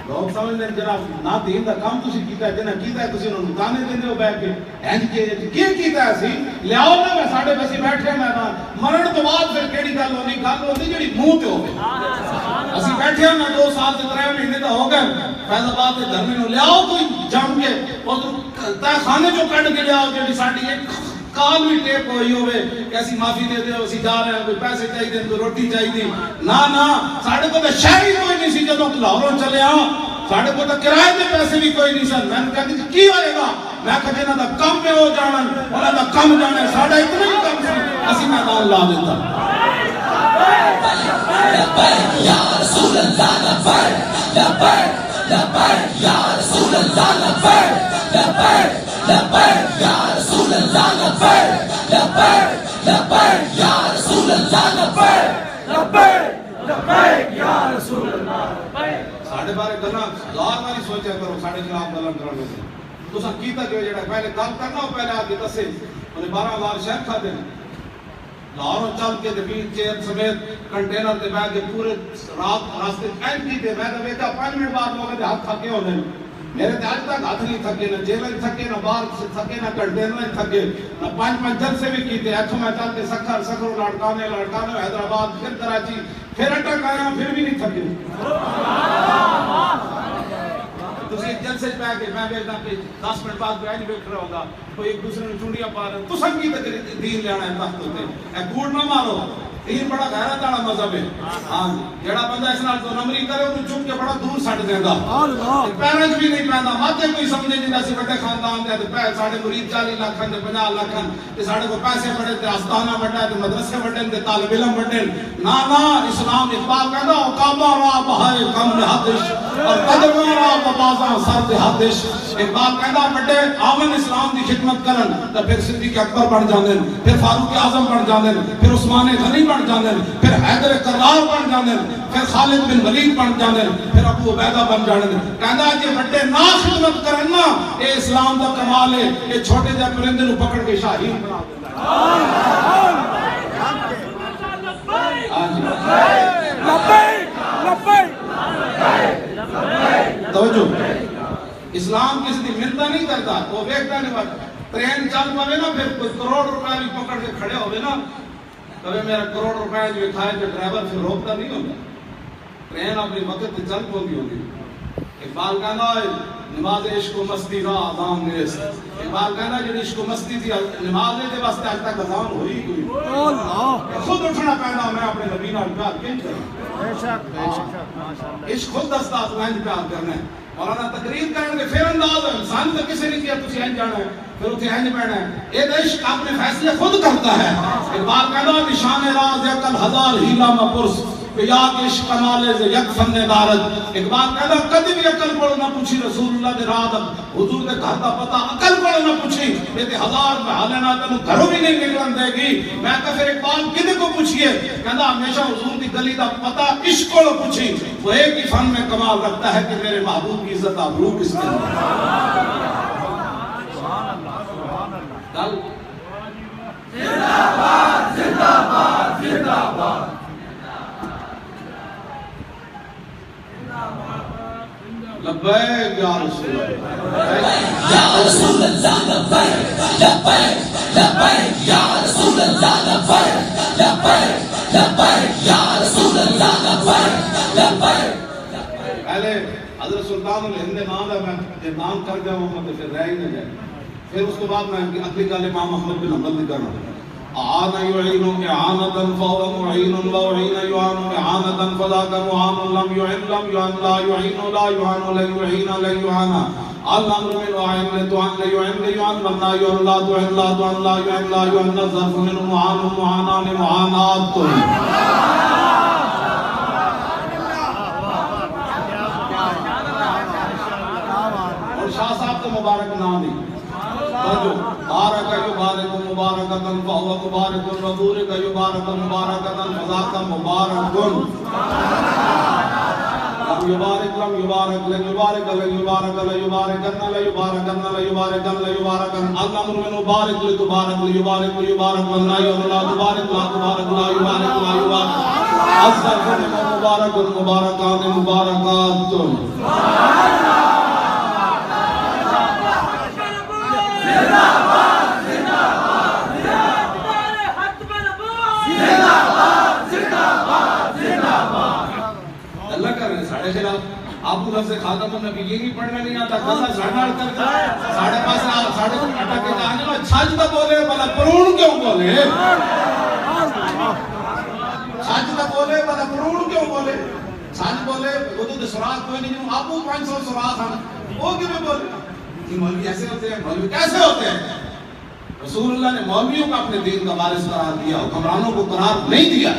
C: لوگ سمجھتے ہیں جناب نہ دین دا کام تسی کیتا ہے, جنہ کیتا ہے تسی انہوں تانے دیندے ہو بیٹھ کے اینج کی کیتا ہے اسی لیاؤ نا. میں ساڈے وسی بیٹھے میدان مرن تو بعد پھر کیڑی گل ہوندی جڑی منہ تے ہوے. اسی بیٹھے ہیں 2 سال تے 3 مہینے دا ہو گئے فیض آباد دے دھرنے نو لیاؤ کوئی جم کے تے خانے چوں کڈ کے لیاؤ جڑی ساڈی ایک کال بھی ٹیپ ہوئی ہوئے کہ ایسی معافی دے دے, اسی جا رہے ہیں, کوئی پیسے چاہیے, کوئی روٹی چاہیے. نہ ساڑھے کو تو شہر ہی کوئی نہیں سی. جدوں لاہوروں چلے ساڑھے کو تو کرائے دے پیسے بھی کوئی نہیں سن. میں نے کہا کہ کی ہوئے گا, میں کہا جنہاں دا کم میں ہو جانا, انہاں دا کم جانا, ساڑھا اتنا ہی کم سی, اسی میدان لا دیتا.
A: لبیک یا رسول اللہ لبیک, لبیک لبیک یا رسول اللہ لبیک, لبیک لبیک یا رسول اللہ لبیک, لبیک لبیک یا رسول اللہ لبیک,
B: لبیک لبیک یا رسول اللہ لبیک.
C: ساڑھے بارے گلاں 1000 باری سوچا کرو ساڑھے خلاف گلاں کرنے سے. تساں کیتا کہ جڑا پہلے گل کرنا ہو پہلے آ کے دسے. انہیں 12000 شہر کھا دینے لاہوروں چل کے بیچ چیر سمیت کنٹینر تے بیٹھ کے پورے رات راستے کینٹ کی تے. میں تو ویکھا 5 منٹ بعد لوگوں دے ہاتھ تھکے ہونے. میرے تے اج تک ہاتھ نہیں تھکے, نہ جیل نہیں تھکے, نہ باہر سے تھکے, نہ کنٹینر نہیں تھکے, نہ 5 جلسے بھی کیتے. اٹھوں میں چل کے سکھر لڑکانے حیدرآباد, پھر کراچی, پھر اٹک آیا, پھر بھی نہیں تھکے. تسی ایک جلسے پہ کے میں ویکھدا کہ 10 منٹ بعد کوئی نہیں ویکھ رہا ہوگا, کوئی ایک دوسرے نے چونڈیاں پا رہے. تساں کی دین لینا ہے تخت تے, اے کوڑ نہ مارو. دین بڑا غیرت والا مذہب ہے. ہاں جڑا بندہ اس نال تو نمری کرے اونوں چپ کے بڑا دور سٹ دیندا. پیروں بھی نہیں پیندا. ماتے کوئی سمجھے نہیں اسی بڑے خاندان دے تے ساڈے مرید 40 لاکھ تے 50 لاکھ تے ساڈے کو پیسے بڑے تے آستانہ بڑا تے مدرسے بڑے تے طالب علم بڑے. نا اسلام اقبال کہندا کعبہ را بہائے کم نہادش اور قدم را بازاں سر تے حادش. اقبال کہندا بڑے آمن اسلام دی خدمت کرن تے پھر صدیق اکبر بن جاندے, پھر فاروق اعظم بن جاندے, پھر عثمان غنی بن جاندے, پھر حیدر کرار بن جاندے, پھر خالد بن ولید بن جاندے, پھر ابو عبیدہ بن جاندے. کہندا جے بڑے نا خدمت کرن نا اے اسلام دا کمال ہے. اے چھوٹے جے پرندے نو پکڑ کے شاہین بنا دیندا. توجہ, اسلام کسی دی منتا نہیں کرتا. وہ ویکھتا نہیں بات ٹرین چل پاوے نا, پھر کوئی کروڑ روپے بھی پکڑ کے کھڑے ہوئے نا, کبھی میرا کروڑ روپے جو کھائے جو ڈرائیور پھر روکتا نہیں ہوگا. ٹرین اپنی وقت چل پوندی ہوگی. اقبال کہنا ہے نماز عشق و مستی را اذان نیست. اقبال کہنا جو عشق و مستی تھی نماز دے واسطے آج تک اذان ہوئی کوئی. خود اٹھنا پہنا میں اپنے نبی نال پیار کیوں کروں. عشق خود دستا تو انج پیار کرنا ہے. مولانا تقریر کریں گے پھر انداز ہے انسان تو کسی نے کیا تسی انج جانا ہے پھر اتنے انج پڑھنا ہے. یہ عشق اپنے فیصلے خود کرتا ہے. اقبال کہنا نشان راز یکل ہزار ہیلا مپرس یا عشق کمال سے یک فن دارت. اقبال کہنا کدی بھی عقل کو نہ پوچھی رسول اللہ دے راہ حضور دے گھر دا پتہ عقل کو نہ پوچھی. یہ تے ہزار محالے نہ تینوں گھروں بھی نہیں نکلن دے گی. میں کہ پھر اقبال کدے کو پوچھیے, کہنا ہمیشہ حضور دی گلی دا پتہ عشق کو پوچھی. وہ ایک ہی فن میں کمال رکھتا ہے کہ میرے محبوب کی عزت آبرو کس کے زندہ باد زندہ باد زندہ باد. لبیک یا رسول اللہ
A: یا رسول اللہ لبیک, لبیک لبیک یا رسول اللہ لبیک, لبیک لبیک یا رسول اللہ لبیک, لبیک.
C: پہلے حضرت سلطان الہند نام ہے, میں نام کر گیا ہوں مطلب پھر رہ ہی نہ جائے. پھر اس کے بعد میں اگلی گل امام احمد بن حنبل کی کرنا اعان يعين اعانة فهو معين وعين يعان اعانة فذاك معان لم يعن لا يعين لا يعان لا يعين لا يعان الامر من وعين لتعن لا يعن لا يعان ولا يعن لا تعن لا تعن لا يعن لا يعن الظرف من معان معانان معانات. اور شاہ صاحب کو مبارک نام دی بارک یبارک مبارکتن فهو مبارک وبورک یبارک مبارکتن فذاک مبارک لم يبارك لم يبارك لن يبارك لن يبارك لا يباركن لا يباركن لا يباركن لا يباركن الامر من مبارك لتبارك ليبارك ليبارك ولا لا تبارك لا تبارك لا يبارك لا يبارك الصرف من مبارك مباركان مباركات. اللہ کر رہے ہیں ساڑھے خلاف آپ کو لفظ خاتم النبی یہ نہیں پڑھنا نہیں آتا کسا ساڑھا کرتا ساڑھے پاس ساڑھے اٹھا کے جانے میں چھاج تا بولے بلا پرون کیوں بولے چھاج تا بولے بلا پرون کیوں بولے چھاج بولے وہ تو سراغ کوئی نہیں جنہوں آپ کو 500 سراغ آنا وہ کیوں میں بولے کہ مولوی ایسے ہوتے ہیں مولوی کیسے ہوتے ہیں. رسول اللہ نے مولویوں کا اپنے دین کا وارث قرار دیا حکمرانوں کو قرار نہیں دیا.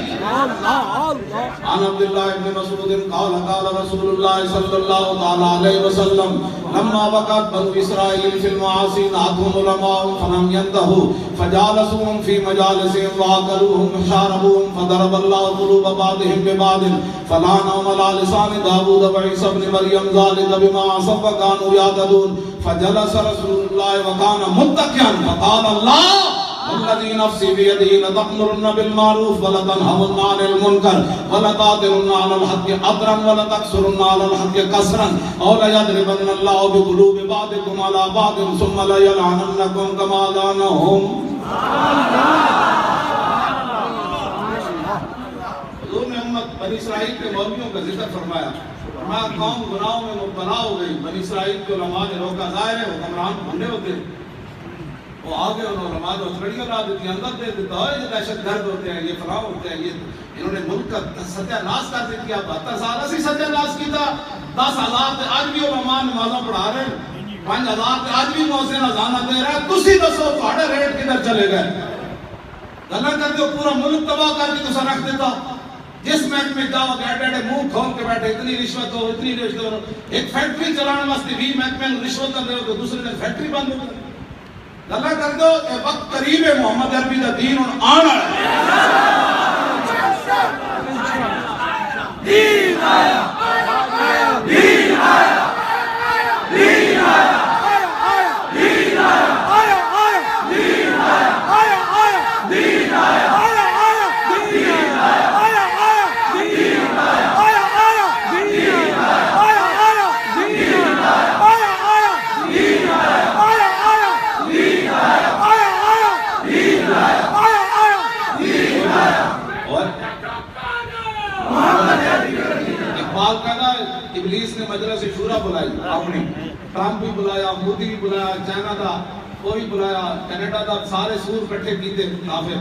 C: عن عبداللہ ابن مسعود قال قال رسول اللہ صلی اللہ تعالی علیہ وسلم لما وقعت بنو اسرائیل فی المعاصی نعتهم علماء فلم ينتهوا فجالسوهم في مجالسهم واكلوهم وشاربوهم فضرب الله قلوب بعضهم ببعض فلعنهم على لسان داود وعيسى ابن مريم ذلك بما عصوا وكانوا يعتدون فجلس رسول الله وكان متكئا فقال الله والذي نفسي بيده لتأمرن بالمعروف ولتنهون عن المنكر ولتعدلن على الحق عدلا ولتكسرن على الحق كسرا او ليضربن الله بقلوب بعضكم على بعض ثم ليلعننكم كما لعنهم. حضور نے امت بنی اسرائیل کے مولویوں کا ذکر فرمایا فرمایا قوم گناہوں میں مبتلا ہو گئی. بنی اسرائیل کے علماء نے روکا ظاہر ہے حکمران بھولے ہوتے وہ آگے انہوں نے علماء کو چھڑیاں لا دیتی اندر دے دیتا ہے یہ دہشت گرد ہوتے ہیں یہ فلاں ہوتے ہیں یہ انہوں نے ملک کا ستیہ ناس کر دیتی ہے 72 سال اسی ستیہ ناس کی تھا 10,000 آج بھی علماء نمازوں پڑھا رہے ہیں 5,000 آج بھی محسن اذانہ دے رہا ہے تسی دسو تھوڑے ریٹ کدھر چلے گئے گلا کر دو پورا ملک تباہ کر کے تسا رکھ دیتا. جس محکمے میں جاؤ گئے منہ کھول کے بیٹھے اتنی رشوت ہو اتنی رشوت ہو ایک فیکٹری چلانے واسطے 20 محکمے میں رشوت کر دے تو دوسرے دن فیکٹری بند ہو گئی. اللہ کر دو کہ وقت قریب ہے محمد عربی دا دین ان آنا ہے. دین آیا دین آیا دین آیا دین آیا دین آیا ابلیس نے مجلس شورا بلائی اپنی ٹرمپ بھی بلایا مودی بھی بلایا چائنا دا کوئی بلایا کینیڈا دا سارے سور کٹھے کیتے کافر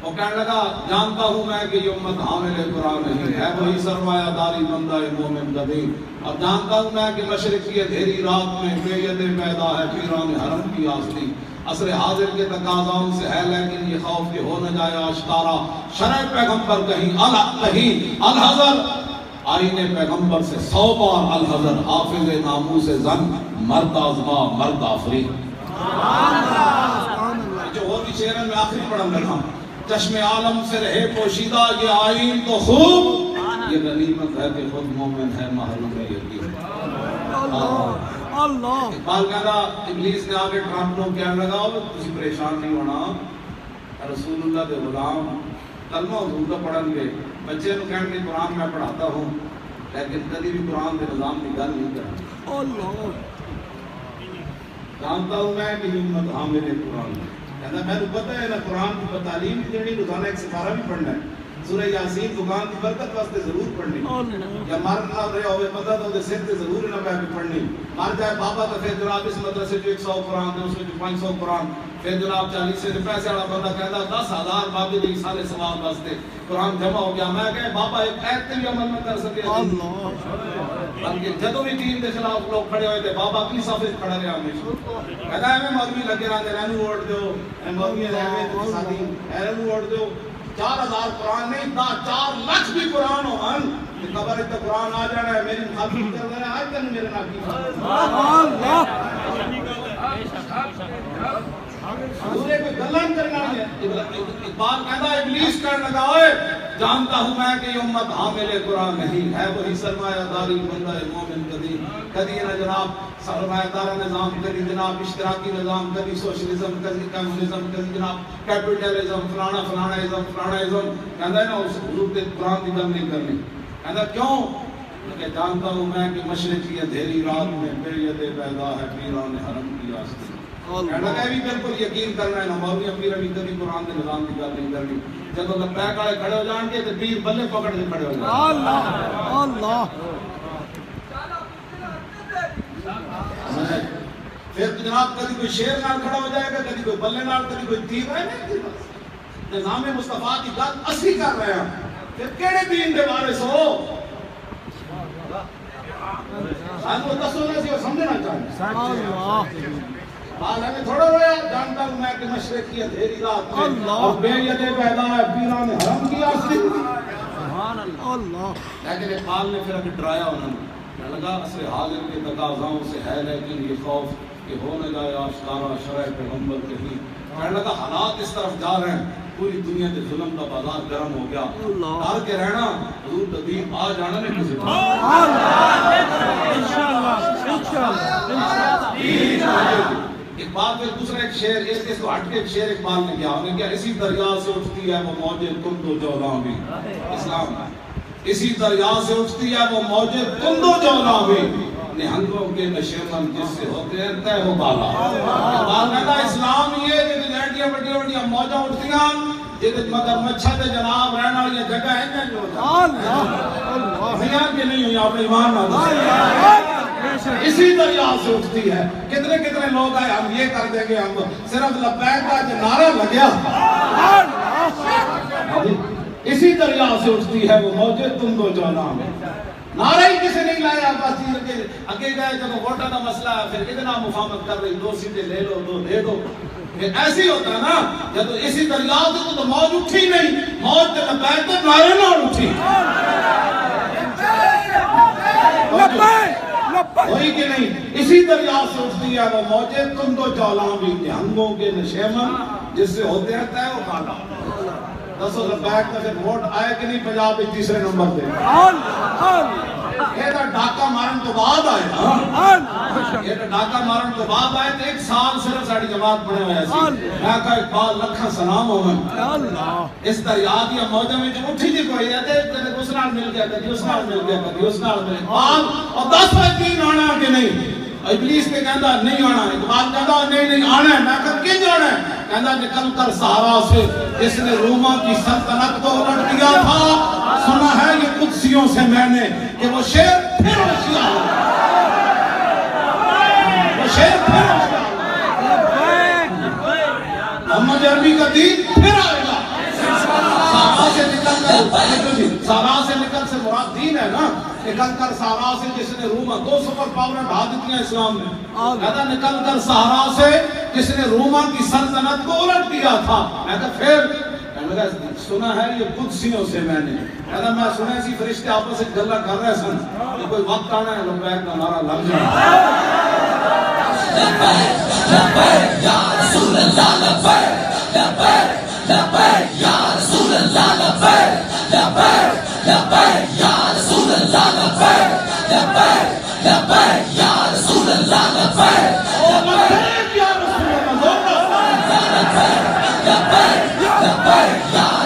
C: وہ کہنے لگا جانتا ہوں میں کہ یہ امت حامل قرآن نہیں ہے وہی سرمایہ داری بندہ مومن دبی اور جانتا ہوں میں کہ مشرق کی اندھیری رات میں بیعت پیدا ہے پیران حرم کی آستی عصر حاضر کے تقاضاؤں سے ہے لیکن یہ خوف کہ ہو نہ جائے آشکارا شرع پیغمبر کہیں الحذر آئین پیغمبر سے 100 بار الحذر حافظ ناموس زن مرد آزما مرد آفری. جو ہوتی شیرن میں آخری پڑھن لگا چشم عالم سے رہے پوشیدہ یہ آئین تو خوب یہ غنیمت ہے کہ خود مومن ہے محروم یقین. اقبال کہتا ابلیس نے آگے ٹرمپ لوگ کہنے لگا تسی پریشان نہیں ہونا رسول اللہ دے غلام کلمہ حضور کا پڑھن گے بچے نو کہنے کہ قرآن میں پڑھاتا ہوں لیکن کبھی بھی قرآن کے نظام کی گل نہیں کرنا. جانتا ہوں میں کہ امت حامل قرآن کہتا میں نے پتہ ہے نا قرآن کی تعلیم بھی دینی روزانہ ایک سپارہ بھی پڑھنا ہے سورہ یاسین دکان کی برکت واسطے ضرور پڑھنی یا مر نہ رہے ہوئے پتہ تو دے سر تے ضرور نہ پہ پڑھنی مر جائے بابا تو پھر جناب اس مدرسے جو 100 قرآن دے اس میں 500 قرآن پھر جناب 40 سے پیسے والا بندہ کہتا 10,000 بابے دی سارے ثواب واسطے قرآن جمع ہو گیا میں کہ بابا ایک ایت تے بھی عمل نہ کر سکے بلکہ جدوں بھی دین دے خلاف لوگ کھڑے ہوئے تھے بابا اپنی صف وچ کھڑا رہا ہمیشہ کہتا ہے میں مولوی لگے رہندے رہنو ووٹ دیو اے مولوی رہوے تے ساتھی رہنو ووٹ دیو 4,000 قرآن نہیں تا 4 لاکھ بھی قرآن ہو ہن کہ قبر تے قرآن آ جانا ہے میری مخاطب کر دینا آج تک میرے نال کی پورے کوئی گلان کرنا ہے اقبال کہتا ہے ابلیس کہنے لگا اوئے جانتا ہوں میں کہ یہ امت حامل قرآن نہیں ہے وہی سرمایہ داری بندہ مومن کدی نہ جناب سرمایہ دارہ نظام کدی جناب اشتراکی نظام کدی سوشلزم کدی کمیونزم کدی جناب کیپٹلزم فلانا فلانا ازم کہتا ہے نا اس حضور کے قرآن کی گل نہیں کرنی کہتا کیوں کہ جانتا ہوں میں کہ مشرق کی اندھیری رات میں بے ید پیدا ہے پیران حرم کی آستی کہنے لگا بھی بالکل یقین کرنا ہے نا مولوی امیر ابھی کبھی قرآن کے نظام کی گل نہیں کرنی جب لبیک والے کھڑے ہو جان کے تو پیر بلے پکڑ کے کھڑے ہو جان
B: اللہ اللہ
C: پھر جناب کبھی کوئی شیر نال کھڑا ہو جائے گا کبھی کوئی بلے نال کبھی کوئی تیر ہے نہیں نظام مصطفیٰ کی گل اسی کر رہے ہیں پھر کیڑے دین دے وارث ہو سانو دسو نہ سی سمجھنا چاہیے بات ہمیں تھوڑا ہویا جانتا ہوں میں کہ مشرق کی اندھیری رات میں اور بے ید پیدا ہے پیران حرم کی آستی
B: سبحان اللہ
C: لیکن اقبال نے پھر ابھی ڈرایا انہوں نے لگا اصل حاضر کے تقاضاؤں سے ہے لیکن یہ خوف کہ ہو نہ جائے آشکارا شرع پیغمبر کہیں کہنے لگا حالات اس طرف جا رہے ہیں پوری دنیا کے ظلم کا بازار گرم ہو گیا ڈر کے رہنا حضور تدین آ جانا نہیں کسی اقبال پھر دوسرا ایک شعر اس کو ہٹ کے ایک شعر اقبال نے کیا انہوں نے کیا اسی دریا سے اٹھتی ہے وہ موج کند و جولاں بھی اسلام اسی دریا سے اٹھتی ہے وہ موج کند و جولاں بھی نہنگوں کے نشیمن جس سے ہوتے ہیں تہ و بالا اقبال کہتا اسلام یہ کہ لیٹیاں بڑیاں موجاں اٹھتیاں جیدے مگر مچھا دے جناب رہنا یہ جگہ ہے نہیں ہوتا اللہ کے نہیں ہوئی آپ نے ایمان نہ اسی دریا سے اٹھتی ہے کتنے کتنے لوگ آئے ہم یہ کر دیں گے ہم صرف لبیک کا جو نعرہ لگیا اسی دریا سے اٹھتی ہے وہ موجے تم دو جولاں میں نعرہ ہی کسی نہیں لایا بس چیز کے اگے گئے جب ووٹر کا مسئلہ ہے پھر اتنا مفاہمت کر رہی 2 سیٹیں لے لو 2 دے دو ایسے ہی ہوتا ہے نا جب اسی دریا سے تو موج اٹھی نہیں موج کے لبیک تو نعرے نہ اٹھی وہی کہ نہیں اسی دریا سے اٹھتی ہے وہ موجے تم تو جولاں بھی نہنگوں کے نشیمن جس سے ہوتے ہیں تہ و بالا دسو لبیک کا پھر ووٹ آئے کہ نہیں پنجاب ایک تیسرے نمبر پہ یہ تو ڈاکہ مارن تو بعد آئے یہ تو ڈاکہ مارن تو بعد آئے تو 1 سال صرف ساڑی جماعت پڑھے ہوئے ایسی میں کہا اقبال لکھا سلام ہو میں اس دریا کی موجہ میں جو اٹھی تھی کوئی رہتے کدھے اس نال مل گیا کدھے اس نال مل گیا کدھے اس نال مل گیا اقبال اور 10 بجے 3 آنا کہ نہیں ابلیس کے کہتا نہیں آنا ہے اقبال کہتا نہیں آنا ہے میں کہتا کیوں جانا ہے کہتا نکل کر سہارا سے جس نے روما کی سلطنت کو الٹ دیا تھا سنا ہے یہ قدسیوں سے میں نے کہ وہ شیر پھر ہوشیار وہ شیر پھر ہوشیار محمد عربی کا دین پھر آئے گا سہارا سے نکل کر سہارا سے نکل سے مراد دین ہے نا نکل کر سہارا سے جس نے روما 2 سپر پاوریں ڈھا دیتی ہیں اسلام نے کہتا نکل کر سہارا سے جس نے روما کی سلطنت کو الٹ دیا تھا میں کہا پھر سنا ہے یہ قدسیوں سے میں نے کہتا میں سنے سی فرشتے آپس سے گلہ کر رہے سن یہ کوئی وقت آنا ہے لبیک کا نعرہ لگ جائے
A: لبیک یا رسول اللہ لبیک لبیک لبیک یا رسول اللہ لبیک لبیک لبیک یا رسول اللہ لبیک لبیک لبیک یا رسول اللہ لبیک لبیک یا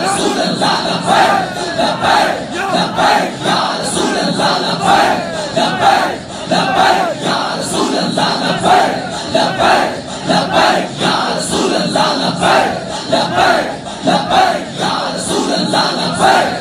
A: رسول اللہ لبیک لبیک لبیک یا رسول اللہ لبیک لبیک لبیک یا رسول اللہ لبیک لبیک لبیک یا رسول اللہ لبیک لبیک لبیک یا رسول اللہ لبیک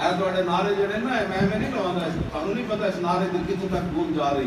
C: ਐ ਤੁਹਾਡੇ ਨਾਰੇ ਜਿਹੜੇ ਨਾ ਮੈਂ ਨਹੀਂ ਲਵਾਉਂਦਾ ਤੁਹਾਨੂੰ ਨਹੀਂ ਪਤਾ ਇਸ ਨਾਰੇ ਦੀ ਕਿੱਥੇ ਤੱਕ ਗੂੰਜ ਜਾ ਰਹੀ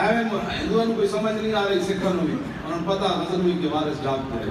C: ਐਵੇਂ ਹਿੰਦੂਆਂ ਨੂੰ ਕੋਈ ਸਮਝ ਨਹੀਂ ਆ ਰਹੀ ਸਿੱਖਾਂ ਨੂੰ ਵੀ ਉਹਨਾਂ ਨੂੰ ਪਤਾ ਗਜ਼ਨਵੀ ਕੇ ਵਾਰਿਸ ਜਾਗ ਪੜੇ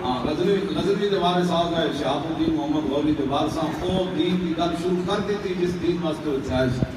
C: ਹਾਂ ਗਜ਼ਨਵੀ ਦੇ ਵਾਰਿਸ ਆ ਗਏ ਸ਼ਹਾਬੁਦੀਨ ਮੁਹੰਮਦ ਗੌਲੀ ਦੇ ਵਾਰਸਾਂ ਉਹ ਦੀਨ ਦੀ ਗੱਲ ਸ਼ੁਰੂ ਕਰ ਦਿੱਤੀ ਜਿਸ ਦੀਨ ਵਾਸਤੇ ਉਹ ਚਾਹੇ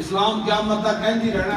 C: ਇਸਲਾਮ ਕਿਆਮਤ ਤੱਕ ਕਹਿੰਦੀ ਰਹਿਣਾ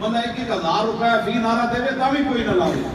C: ਬੰਦਾ 1000 ਰੁਪਏ ਫੀ ਨਾਰਾ ਦੇਵੇ ਤਾਂ ਵੀ ਕੋਈ ਨਾ ਲਾਵੇ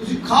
C: ਤੁਸੀਂ ਖਾ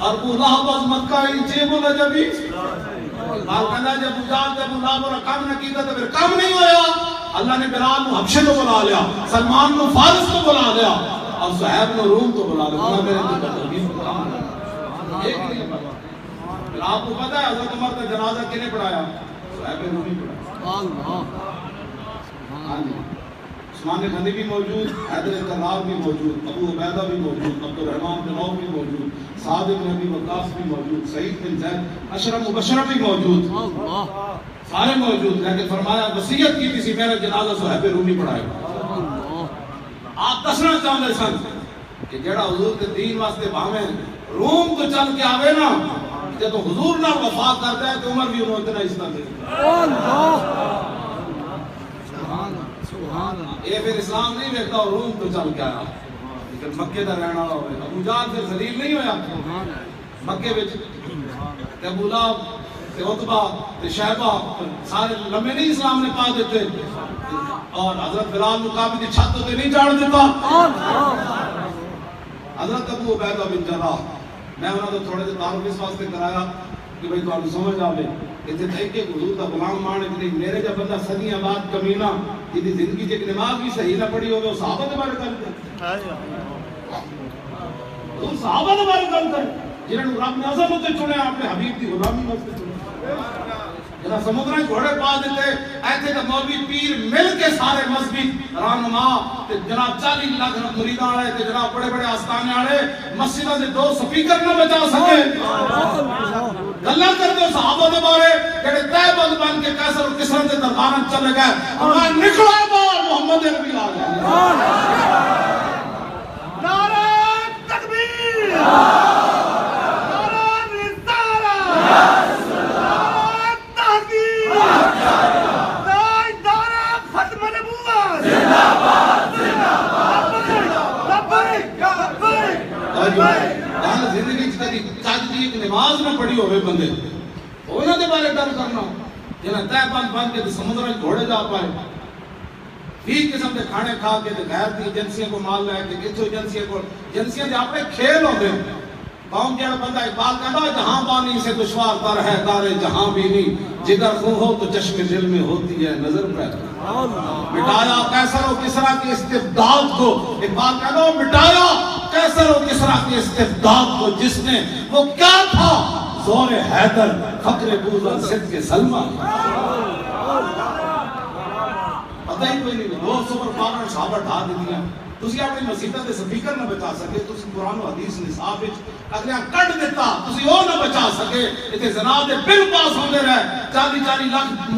C: اور ابو لہب از مکہ جیب الجبی اور کہنا جب ابو جان جب ابو لہب اور کام نہ کیتا تو پھر کام نہیں ہویا. اللہ نے بلال کو حبشے تو بلا لیا, سلمان کو فارس تو بلا لیا, اور صہیب کو روم تو بلا لیا. اللہ میرے دل کا ترغیب کو کام ایک نہیں پڑھا. پھر آپ کو پتا ہے حضرت عمر کا جنازہ کنے پڑھایا؟ صہیب رومی پڑھایا. ہاں جی, عثمان غنی بھی موجود, حیدر کرار بھی موجود, ابو عبیدہ بھی موجود, عبد الرحمن بن عوف بھی موجود, سعد بن ابی وقاص بھی موجود, سعید بن زید, اشرف مبشرہ بھی موجود, سارے موجود. لیکن فرمایا وصیت کی کسی میرا جنازہ صہیب رومی پڑھائے گا. آپ دسنا چاہتے سن کہ جڑا حضور کے دین واسطے بھاویں روم تو چل کے آوے نا, جب حضور نہ وفا کرتا ہے تو عمر بھی انہوں اتنا حصہ دے. یہ پھر اسلام نہیں دیکھتا اور روم تو چل کے آیا, لیکن مکے دا رہنا والا ہوئے. ابو جان پھر ذلیل نہیں ہویا مکے وچ, تے ابو لہب تے عتبہ تے شیبہ سارے لمبے نہیں اسلام نے پا دیتے, اور حضرت بلال مقابل کی چھت تے نہیں چڑھ دیتا. حضرت ابو عبیدہ بن جراح, میں انہوں نے تھوڑے سے تعارف اس واسطے کرایا کہ بھئی تو سمجھ آوے کہ دیکھے حضور کا غلام مان کہ نہیں, میرے جب بندہ صدیاں بعد کمینہ جنہی زندگی جب نماز بھی صحیح نہ پڑھی ہوگا, وہ صحابہ کے بارے کرتے ہیں. وہ صحابہ کے بارے کرتے ہیں جنہوں نے رب نے عظمت سے چنے, آپ نے حبیب کی غلامی واسطے چنے. جنہاں سمندریں گھوڑے پا دیتے ایتھے کہ مولوی پیر مل کے سارے مذہبی رہنما تے جناب 40 لاکھ مریداں والے تے جناب بڑے بڑے آستانے والے مسجداں دے 2 سپیکر نہ بچا سکے. گلاں کرتے ہو صحابہ دے بارے جڑے تے بند بن کے قیصر و کسرا دے درباراں چلے گئے, اور میں نکلا باہر محمد عربی آ گیا.
B: نعرہ تکبیر, زندگی چاہتی ایک نماز نہ پڑھی ہوئے بندے انہوں نے بارے ڈر کرنا جنہیں تہ بند بند کے سمندر میں گھوڑے جا پائے, 20 قسم کے کھانے کھا کے غیر کی ایجنسیوں کو مال لے کے کتوں ایجنسیاں دے اپنے کھیل ہوتے ہیں. قوم جہاں بندہ اقبال کہتا ہے جہاں بانی سے دشوار تر ہے کار جہاں بھی نہیں, جگر خون ہو تو چشم دل میں ہوتی ہے نظر پیدا. مٹایا قیصر و کسرا کی استبداد کو, اقبال کہتا ہے مٹایا قیصر و کسرا کی استبداد کو, جس نے وہ کیا تھا زور حیدر فقر بوزن صدق سلمہ. پتہ ہی کوئی نہیں, 200 پر پاکن صحابہ ڈھا دیتی ہیں. تسی اپنی مسیحت دے سپیکر نہ بچا سکے, تسی قرآن و حدیث نصاب وچ اگلے کٹ دیتا, تسی وہ نہ بچا سکے. ایتھے زنا دے بل پاس ہوندے رہے, 40 لاکھ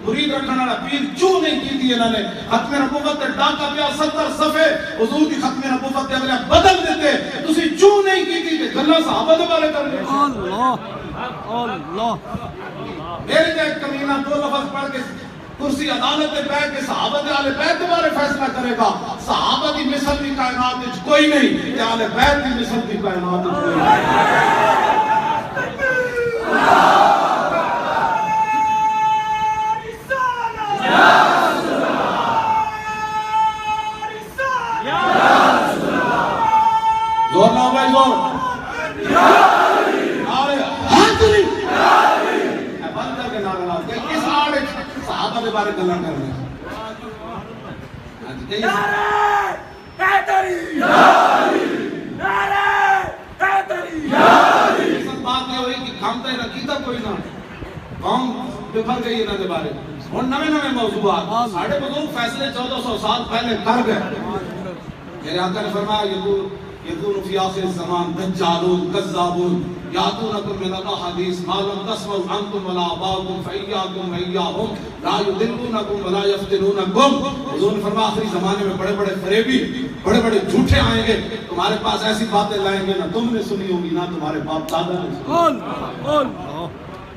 B: مرید رکھنے والا پیر کیوں نہیں کی تھی انہوں نے. ختم نبوت تے ڈاکا پیا 70 صفحے حضور کی ختم نبوت تے اگلے بدل دیتے, تسی کیوں نہیں کی تھی. تے گلاں صحابہ دے بارے کر رہے. اللہ اللہ میرے تے کمینہ 2 لفظ پڑھ کے کرسی عدالت پہ بیٹھ کے صحابہ دے آل بیت کے بارے فیصلہ کرے گا. صحابہ دی مثل بھی کائنات وچ کوئی نہیں, تے آل بیت دی مثل بھی کائنات وچ کوئی نہیں. زور نہ بھائی زور. بند کر کے نعرہ لا کے کس آڑے صحابہ دے بارے گلاں کر رہے ہیں. نعرہ حیدری, نعرہ حیدری. سب بات یہ ہوئی کہ کھامتا ہی رکھیتا کوئی نہ, قوم بفر گئی انہوں دے بارے. اور نوے موضوعات ساڑھے بزرگ فیصلے 1400 سال پہلے کر گئے. میرے آقا نے فرمایا یکون فی آخر الزمان دجالون کذابون یاتونکم من الاحادیث ما لم تسمعوا انتم ولا آباؤکم فایاکم وایاہم لا یضلونکم ولا یفتنونکم. حضور نے فرمایا آخری زمانے میں بڑے بڑے فریبی بڑے بڑے جھوٹے آئیں گے, تمہارے پاس ایسی باتیں لائیں گے نہ تم نے سنی ہوگی نہ تمہارے باپ دادا نے سنی.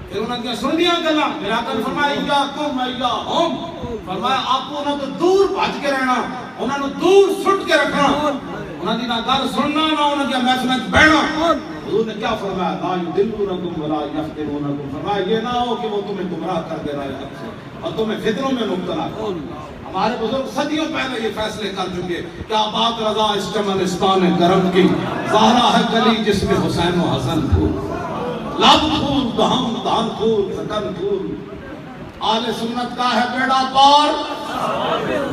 B: پھر انہوں نے سن دیا گلا. میرے آقا نے فرمایا ایاکم وایاہم, فرمایا آپ کو انہوں تو دور بھاج کے رہنا, انہوں نے دور سٹ کے رکھنا, انہوں نے نہ گل سننا نہ انہوں نے محفل بیٹھنا. حضور نے کیا فرمایا لا یضلونکم ولا یفتنونکم, فرمایا یہ نہ ہو کہ وہ تمہیں گمراہ کر دے رہا ہے اور تمہیں فتنوں میں مبتلا کر.
C: ہمارے بزرگ صدیوں پہلے یہ فیصلے کر چکے کیا بات رضا اس چمنستان گرم کی، زہرا ہے گلی جس میں حسین و حسن پھول، لب پھول دہم دہن پھول سکن پھول، آل سنت کا ہے بیڑا پار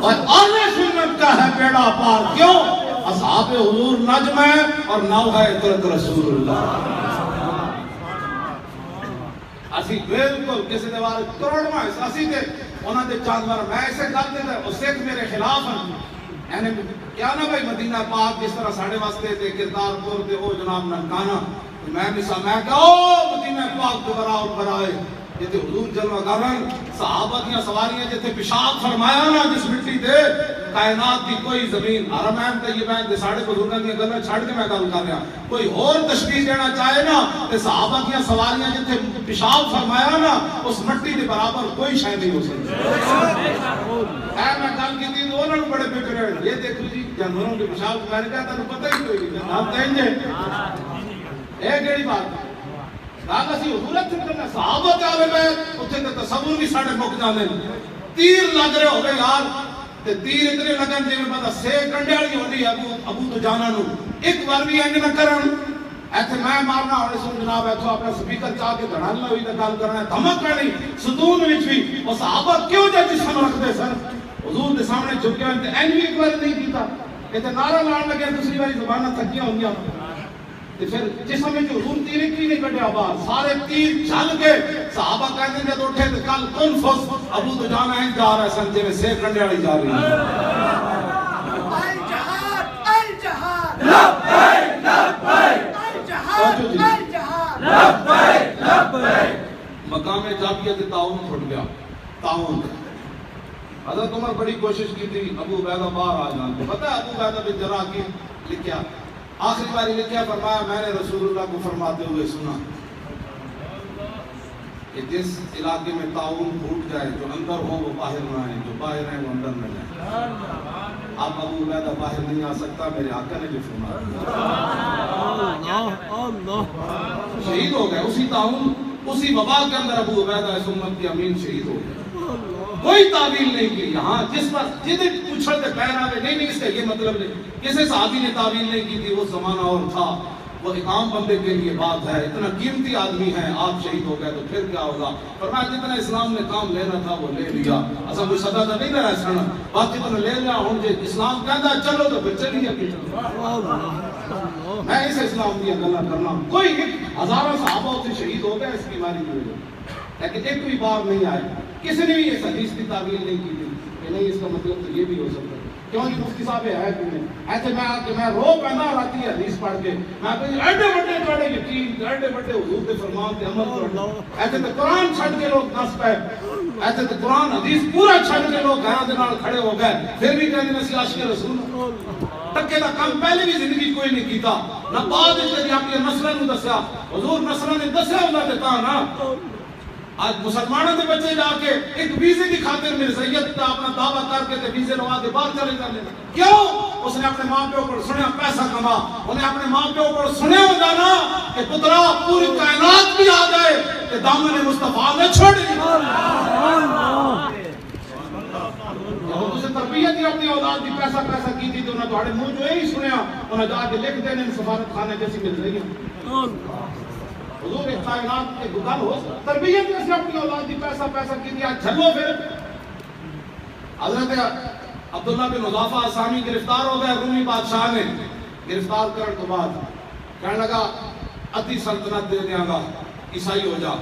C: اور آل سنت کا ہے بیڑا پار، کیوں؟ اصحاب حضور نجم ہے اور نو ہے عطرت رسول اللہ۔ اسی بالکل کسی دے بارے کروڑواں حصہ اسی تے انہاں دے جانور میں ایسے گل دے او سکھ میرے خلاف ہیں، یعنی کیا نا بھائی مدینہ پاک جس طرح ساڑھے واسطے تے کردار پور تے او جناب ننکانا، میں مثال میں کہا او مدینہ پاک تو براؤ برائے جتے حضور جلوہ گرن صحابہ دیاں سواریاں جتے پیشاب فرمایا نا جس مٹی دے کائنات دی کوئی زمین حرمین طیبین دے ساڑھے بزرگاں دیاں گلاں چھڑ کے میں گل کر رہا کوئی اور تشبیہ دینا چاہے نا تے صحابہ دیاں سواریاں جتے پیشاب فرمایا نا اس مٹی دے برابر کوئی شے نہیں ہو سکتی۔ اے میں گل کیتی تو انہاں نوں بڑے فکر ہے، یہ دیکھو جی جانوروں کے پیشاب میں نے کہا تانوں پتہ ہی کوئی نہیں، آپ کہیں گے اے کیڑی بات ہے؟ گل اسی حضورت سے کرنا، صحابہ تے آوے میں اتھے تے تصور بھی ساڑھے مک جاندے تیر لگ رہے ہوگے یار تے تیر اتنے لگن جی میں پتا سے کنڈے والی ہوندی ابو تو جانا نو ایک بار بھی انج نہ کرن ایتھے میں مارنا ہونے سن جناب ایتھوں اپنا سپیکر چاہ کے دھڑان ہوئی تے گل کرنا دھمک کرنی ستون وچ بھی او صحابہ کیوں جا جسم رکھدے سن حضور دے سامنے جھک کے تے انج بھی ایک بار نہیں کیتا تے نعرہ لاؤن لگے دوسری باری زباناں تھکیاں ہوندیاں تے پھر جسم میں جو حضور تیر کی نہیں کٹیا باہر سارے تیر جھل کے صحابہ کہتے ہیں جب اٹھے تو کل کن فس ابو تو جانا ہے جا رہا ہے سنجے میں سے کنڈے والی جا رہی ہے
B: الجہاد الجہاد
D: لبیک لبیک
B: الجہاد الجہاد
D: لبیک لبیک۔
C: مقام جابیت تعاون پھٹ گیا، تعاون حضرت عمر بڑی کوشش کی تھی ابو عبیدہ باہر آ جانا، پتہ ہے ابو عبیدہ بن جراح کی لکھیا آخری باری لکھیا فرمایا میں نے رسول اللہ کو فرماتے ہوئے سنا کہ جس علاقے میں تعاون پھوٹ جائے جو اندر ہو وہ باہر نہ آئیں، جو باہر ہیں وہ اندر نہ جائیں۔ اب ابو عبیدہ باہر نہیں آ سکتا، میرے آقا نے جو فرمایا شہید ہو گئے اسی تعاون اسی وبا کے اندر ابو عبیدہ اس امت کی امین شہید ہو گئے، کوئی تعویل نہیں کی۔ یہاں جس پر جدھر پوچھل تے پیر آوے نہیں اس کا یہ مطلب نہیں کسی صحابی نے تعویل نہیں کی تھی، وہ زمانہ اور تھا، وہ ایک عام بندے کے لیے بات ہے، اتنا قیمتی آدمی ہے آپ شہید ہو گئے تو پھر کیا ہوگا؟ فرمایا جتنا اسلام نے کام لینا تھا وہ لے لیا، ایسا کوئی سزا تو نہیں رہا سن بات جتنا لے لیا ہوں جی اسلام کہتا ہے چلو تو پھر چلیے کہ میں اسے اسلام دیا گلا کرنا کوئی ہزاروں صحابہ سے شہید ہو گئے اس بیماری کی وجہ لیکن ایک بھی بار نہیں آئے، کسی نے بھی اس حدیث کی تعویل نہیں کی تھی کہ نہیں اس کا مطلب تو یہ بھی ہو سکتا ہے کیوں جی مفتی صاحب ہے کہ نہیں ایسے میں آ کے میں رو پیدا آتی ہے حدیث پڑھ کے میں کہوں ایڈے بڑے بڑے یقین ایڈے بڑے حضور کے فرمان کے عمل کرو ایسے تو قرآن چھڑ کے لوگ نس پے ایسے تو قرآن حدیث پورا چھڑ کے لوگ گھراں دے نال کھڑے ہو گئے پھر بھی کہتے ہیں اسی عاشق رسول تکے دا کام پہلے بھی زندگی کوئی نہیں کیتا نہ بعد اس نے اپنی نسلوں نے دسیا حضور نسلوں نے دسیا انہاں دے تاں نا آج مسلمانوں کے بچے جا کے ایک ویزے کی خاطر مرزائیت کا اپنا دعویٰ کر کے تے ویزے لوا کے باہر چلے جانے کیوں؟ اس نے اپنے ماں پیو پر سنیا پیسہ کما انہیں اپنے ماں پیو پر سنیا ہو جانا کہ پترا پوری کائنات بھی آ جائے کہ دامن مصطفیٰ نے چھوڑ دی اسے تربیت ہی اپنی اولاد کی پیسہ کی تھی تو انہیں توڑے منہ جو یہی سنیا انہیں جا کے لکھ دینے سفارت خانے جیسی مل رہی ہے حضور ایک کائنات کے گدل ہو تربیت میں سے اپنی اولاد کی پیسہ کی دیا جھلو پھر حضرت عبداللہ بن حذافہ اسامی گرفتار ہو گئے رومی بادشاہ نے گرفتار کرنے کے بعد کہنے لگا ادھی سلطنت دے دیا گا عیسائی ہو جا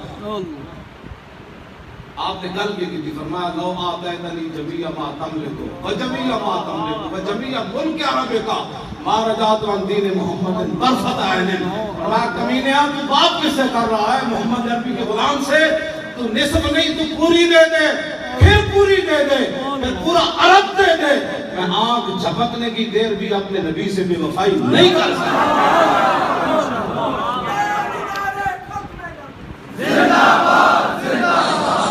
C: آپ نے گل کی تھی فرمایا لو آتیتنی جمیع ما تملکو وجمیع ما تملکو وجمیع ملک عربکا ما رجعت عن دین محمد طرفت عین فرمایا کمینیا تو بات کس سے کر رہا ہے محمد عربی کے غلام سے تو نصف نہیں تو پوری دے دے پھر پوری دے دے پھر پورا عرب دے دے میں آنکھ جھپکنے کی دیر بھی اپنے نبی سے بے وفائی نہیں کر سکتا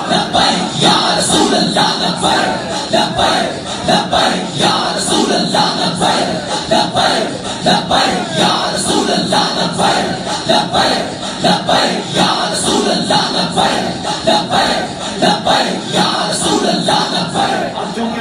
A: لبیک یا رسول اللہ لبیک لبیک لبیک یا رسول اللہ لبیک لبیک لبیک یا رسول اللہ لبیک لبیک لبیک یا رسول اللہ لبیک لبیک لبیک یا رسول اللہ لبیک
C: اب چونکہ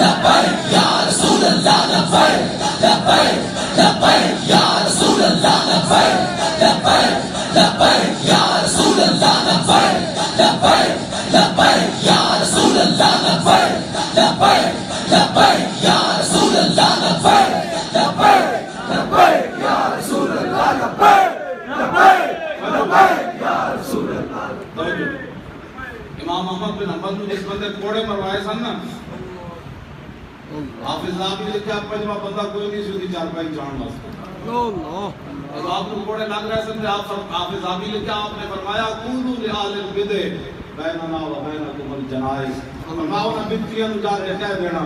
A: لبيك يا رسول الله لبيك لبيك لبيك يا رسول الله لبيك لبيك لبيك يا رسول الله لبيك لبيك لبيك يا رسول الله لبيك لبيك لبيك يا رسول الله لبيك لبيك
B: لبيك يا رسول الله لبيك لبيك لبيك يا رسول الله
C: امام احمد بن حنبل نے جس بندے کوڑے مروائے سن نا حافظ صاحب نے لکھا پنجواں بندہ کوئی نہیں سی چارپائی چڑھن واسطے اللہ آپ کو کوڑے لگ رہے سن آپ حافظ صاحب نے لکھا آپ نے فرمایا قولوا لآل البدع بیننا و بینکم الجنائز فرماؤ نہ بدعتیاں نوں جا کے کہہ دینا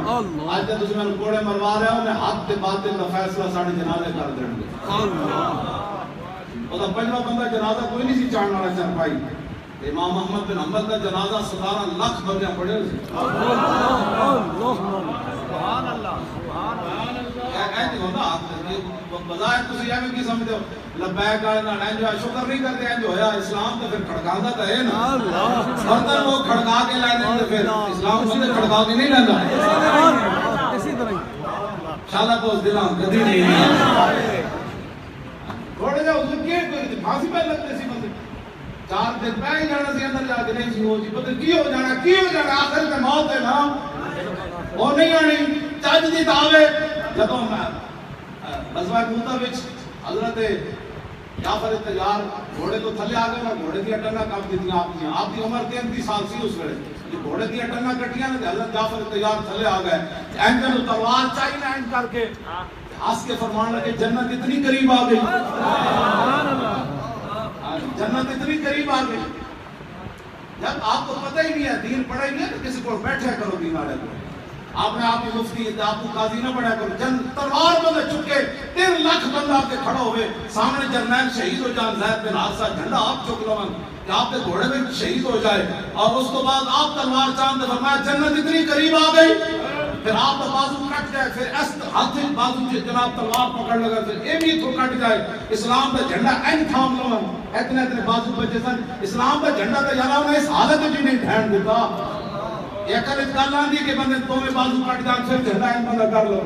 C: اج تے تسی مینوں کوڑے مروا رہے ہو نے حق تے باطل دا فیصلہ ساڈے جنازے کر دین گے او دا پنجواں بندہ جنازہ کوئی نہیں سی چڑھن والا چارپائی امام احمد بن حنبل کا جنازہ 17 لاکھ بندے پڑھے ہوئے
B: سبحان اللہ سبحان اللہ
C: اے نہیں ہوتا بظاہر تسی ایویں کی سمجھتے ہو لبیک آنا جو شکر نہیں کرتے ہیں جو ہویا اسلام تو پھر کھڑکاندا تو ہے نا برتن وہ کھڑکا کے لانے تو پھر اسلام بندے کھڑکا کے نہیں لیندا
B: اسی طرح
C: شالا تو اس دلاں گدی نہیں تھوڑے جا حضور کے پھانسی پہ لگتے سی بندے 4 دن پہ ہی جانا سی اندر جا کے نہیں سی ہو جی پتہ کی ہو جانا آخر تے موت ہے نا وہ نہیں آنی چج دی دعوے جدوں غزوہ موتا وچ حضرت جعفر تیار گھوڑے تو تھلے آ گئے نا گھوڑے دی ٹنگاں کاٹ دتیاں آپ دی عمر 33 سال سی اس ویلے جو گھوڑے دی ٹنگاں کٹیاں نا حضرت جعفر تیار تھلے آ گئے اینڈ میں تلوار چاہی نہ اینڈ کر کے ہنس کے فرمان لگے جنت اتنی قریب آ گئی سبحان اللہ جنت اتنی قریب آ گئی جب آپ کو پتہ ہی نہیں ہے دین پڑھا ہی نہیں ہے تو کسی کو بیٹھے کرو دین والے کو آپ نے آپ کی مفتی آپ کو قاضی نہ بڑھا کرو تلوار بندے چکے 3 لاکھ بندہ آپ کے کھڑا ہوئے سامنے جرنیل شہید ہو جان زید بن حارثہ جھنڈا آپ چک لو کہ آپ کے گھوڑے میں شہید ہو جائے اور اس کو بعد آپ تلوار چاند فرمایا جنت اتنی قریب آ گئی پھر آپ کا بازو کٹ جائے پھر اس ہاتھ بازو سے جناب تلوار پکڑ لگا پھر اے بھی تو کٹ جائے اسلام کا جھنڈا این تھام لو اتنے بازو بچے سن اسلام کا جھنڈا تو یار انہیں اس حالت میں نہیں ڈھین دیتا ایک گل آندی کہ بندے تو میں بازو کٹ جان پھر جھنڈا این بندہ کر لو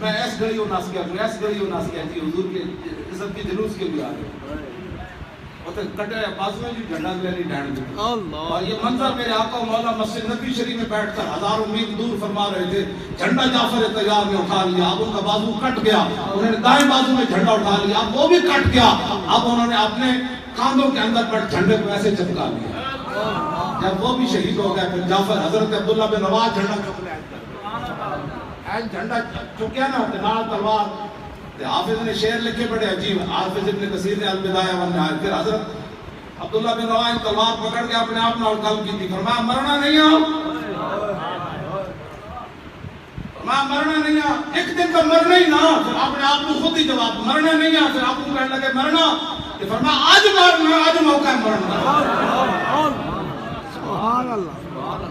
C: میں ایس گھڑیوں ناس کیا جی حضور کے عزت کی جلوس کے لیے آ گئے کٹے بازو میں بھی جھنڈا نہیں ڈھین دیتا اور یہ منظر میرے آقا مولا مسجد نبی شریف میں بیٹھ کر ہزاروں میل دور فرما رہے تھے جھنڈا جعفر تیار نے اٹھا لیا اب ان کا بازو کٹ گیا انہوں نے دائیں بازو میں جھنڈا اٹھا لیا اب وہ بھی کٹ گیا اب انہوں نے اپنے کاندھوں کے اندر پر جھنڈے کو ایسے چپکا لیا جب وہ بھی شہید ہو گئے پھر جعفر حضرت عبداللہ بن رواحہ جھنڈا چک لیا جھنڈا چکیا نا نال تلوار حافظ نے شعر لکھے بڑے عجیب حافظ ابن کثیر نے البدایہ والنہایہ پھر حضرت عبداللہ بن رواحہ تلوار پکڑ کے اپنے آپ نال گل کی تھی فرمایا مرنا نہیں ایک دن کا مرنا ہی نہ پھر اپنے آپ کو خود ہی جواب مرنا نہیں ہے پھر آپ کو کہنے لگے مرنا کہ فرمایا آج مرنا آج موقع ہے مرنا
B: سبحان اللہ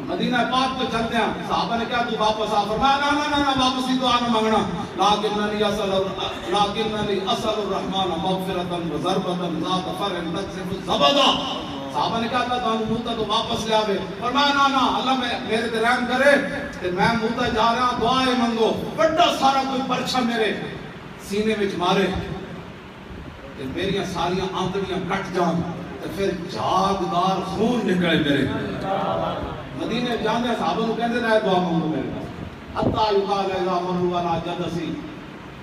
C: مدینہ پاک تو چلتے ہیں صحابہ نے کیا تو واپس آ فرمایا نا واپس ہی تو آنا مانگنا لیکننی اسأل الرحمن مغفرتا وضربتا ذات فرع تقذف الزبدا صحابہ نے کہا تھا موتا تو واپس لے آوے فرمایا نا اللہ میرے تے رحم کرے کہ میں موتا جا رہا ہوں دعائیں منگو بڑا سارا کوئی پرچہ میرے سینے وچ مارے کہ میری ساریاں آنتڑیاں کٹ جان تو پھر جاگدار خون نکلے میرے مدینے جاندے صحابہ کو کہندے رہے دعا مانگو میرے حتی یقال اذا مروا علی جدسی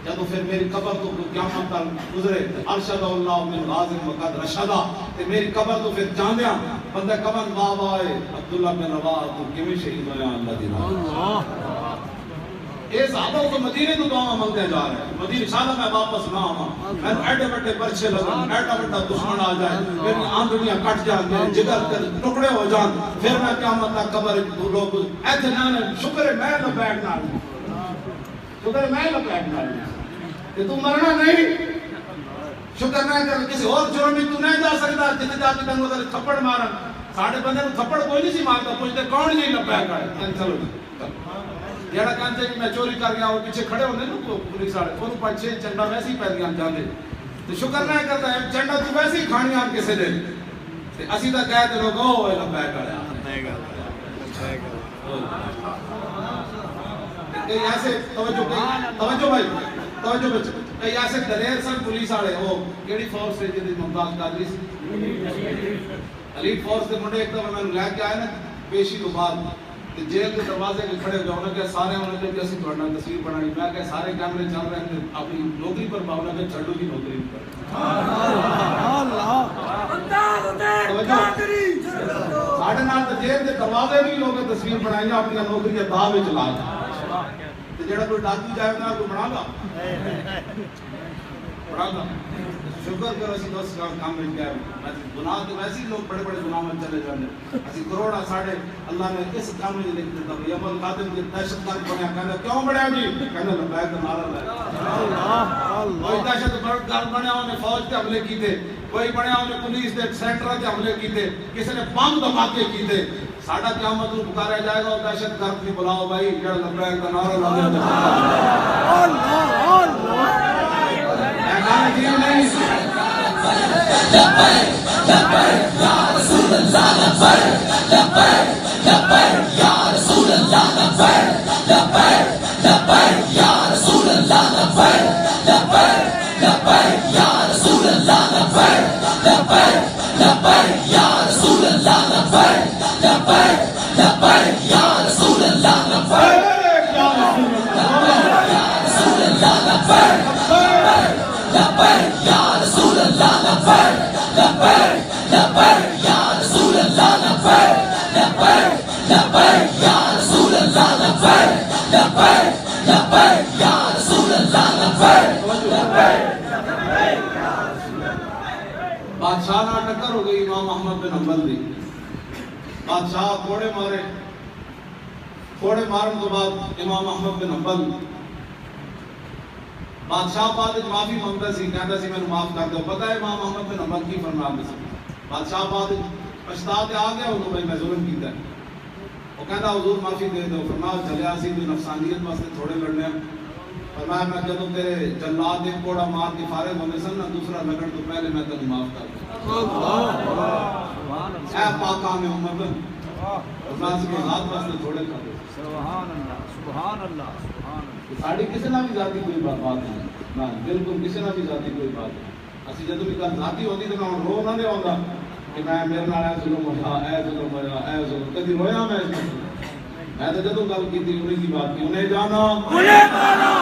C: جب پھر میری قبر تو قیامت تک گزرے ارشد اللہ من غازم وقد رشدا تے میری قبر تو پھر جاندیاں بندہ کبن بابا ہے عبداللہ بن رواحہ تو کیویں شہید ہویا اللہ دی راہ اے صحابہ کو مدینے تو دعا مانگتے جا رہے ہیں مدینے انشاءاللہ میں واپس نہ آواں میں ایڈے بڑے پرچے لگاں ایڈا بڑا دشمن آ جائے میری آنکھیاں کٹ جان میرے جگر کے ٹکڑے ہو جان پھر میں قیامت تک قبر لوگ ایتھے نہ شکر ہے میں نہ بیٹھنا شکر ہے میں نہ بیٹھنا کہ تو مرنا نہیں شکر نہیں کر کسی اور جرم میں تو نہیں جا سکتا جتنے جا کے تنگو تھے تھپڑ مارن ساڑھے بندے کو تھپڑ کوئی نہیں سی مارتا پوچھتے کون نہیں لپیا کرے چلو جیڑا کہتے ہیں کہ میں چوری کر گیا وہ پیچھے کھڑے ہونے نا پولیس والے وہ پچھے چنڈا ویسے ہی پہلے جاندے تو شکر نہیں کرتا ہے چنڈا تو ویسے ہی کھانی آپ کسے دے اسی تو کہتے لوگ او لبیک کریا کئی ایسے توجہ بھائی توجہ بچے کئی ایسے دلیر سن پولیس والے وہ کیڑی فورس ہے جی ممتاز قادری سی علیٹ فورس کے منڈے ایک دفعہ میں لے کے آئے نا پیشی تو بعد جیل کے دروازے کے کھڑے ہوئے انہوں نے کہا سارے انہوں نے کہا اسی توڑنا تصویر بنانی میں کہا سارے کیمرے چل رہے ہیں اپنی نوکری پر باؤنا کہ چھڑو کی نوکری پر ساڑھے نال جیل کے دروازے بھی لوگ تصویر بنائی اپنی نوکری کے دعوے چلا جڑا کوئی ڈاکو جائے نا کوئی بنا گا بنا گا شکر کرو اسی دوست کام مل گیا گناہ تو ویسے ہی لوگ بڑے بڑے گناہ میں چلے جانے اسی کروڑا ساڑھے اللہ نے اس کام میں لکھ دیتا بھئی عمل قادم کے دہشت گرد بنیا کہنا کیوں بڑھیا جی کہنا لبیک کا نعرہ لائے کوئی دہشت گرد بنیا انہیں فوج کے حملے کی تھے کوئی بنیا انہیں پولیس کے سینٹر کے حملے کی تھے کسی نے بم دھماکے کی تھے ساڑھا قیامت کو پکارا جائے گا اور دہشت گرد بھی بلاؤ بھائی جڑا لبیک کا نعرہ لائے اے جی نہیں
A: لبیک لبیک یا رسول اللہ لبیک لبیک لبیک یا رسول اللہ لبیک لبیک لبیک یا رسول اللہ لبیک لبیک لبیک یا رسول اللہ لبیک لبیک لبیک یا رسول اللہ لبیک لبیک لبیک یا رسول اللہ لبیک یا رسول اللہ لبیک لبیک یا رسول اللہ لبیک لبیک لبیک یا رسول اللہ لبیک لبیک لبیک یا رسول اللہ لبیک لبیک لبیک یا رسول اللہ لبیک
C: بادشاہ نہ ٹکر ہو گئی امام احمد بن حنبل دی بادشاہ کوڑے مارے کوڑے مارن تو بعد امام احمد بن حنبل بادشاہ بعد معافی مانگتا سی کہتا سی میں نے معاف کر دو پتہ ہے امام احمد بن حنبل کی فرمایا سی بادشاہ بعد پچھتا کے آ گیا انہوں بھائی میں ظلم کیتا ہے وہ کہتا حضور معافی دے دو فرمایا چلیا سی کوئی نفسانیت واسطے تھوڑے لڑنے ہیں فرمایا میں جدوں تیرے جلاد ایک کوڑا مار کے فارغ ہونے سن نہ دوسرا لگن تو پہلے میں تجھے معاف کر دوں اے پاکا میں عمر بن فرمایا سی کے ہاتھ واسطے تھوڑے کر دو
B: سبحان اللہ سبحان اللہ سبحان اللہ
C: ساڑی کسی نہ بھی ذاتی کوئی بات نہیں نہ بالکل کسی نہ بھی ذاتی کوئی بات نہیں اسی جدوں بھی کل ذاتی ہوتی تو میں رو نہ دے ہوگا کہ میں میرے نال اے ظلم ہویا اے ظلم ہویا اے ظلم کدی رویا میں تو جدوں گل کی تھی انہیں کی بات کی انہیں جانا انہیں مانا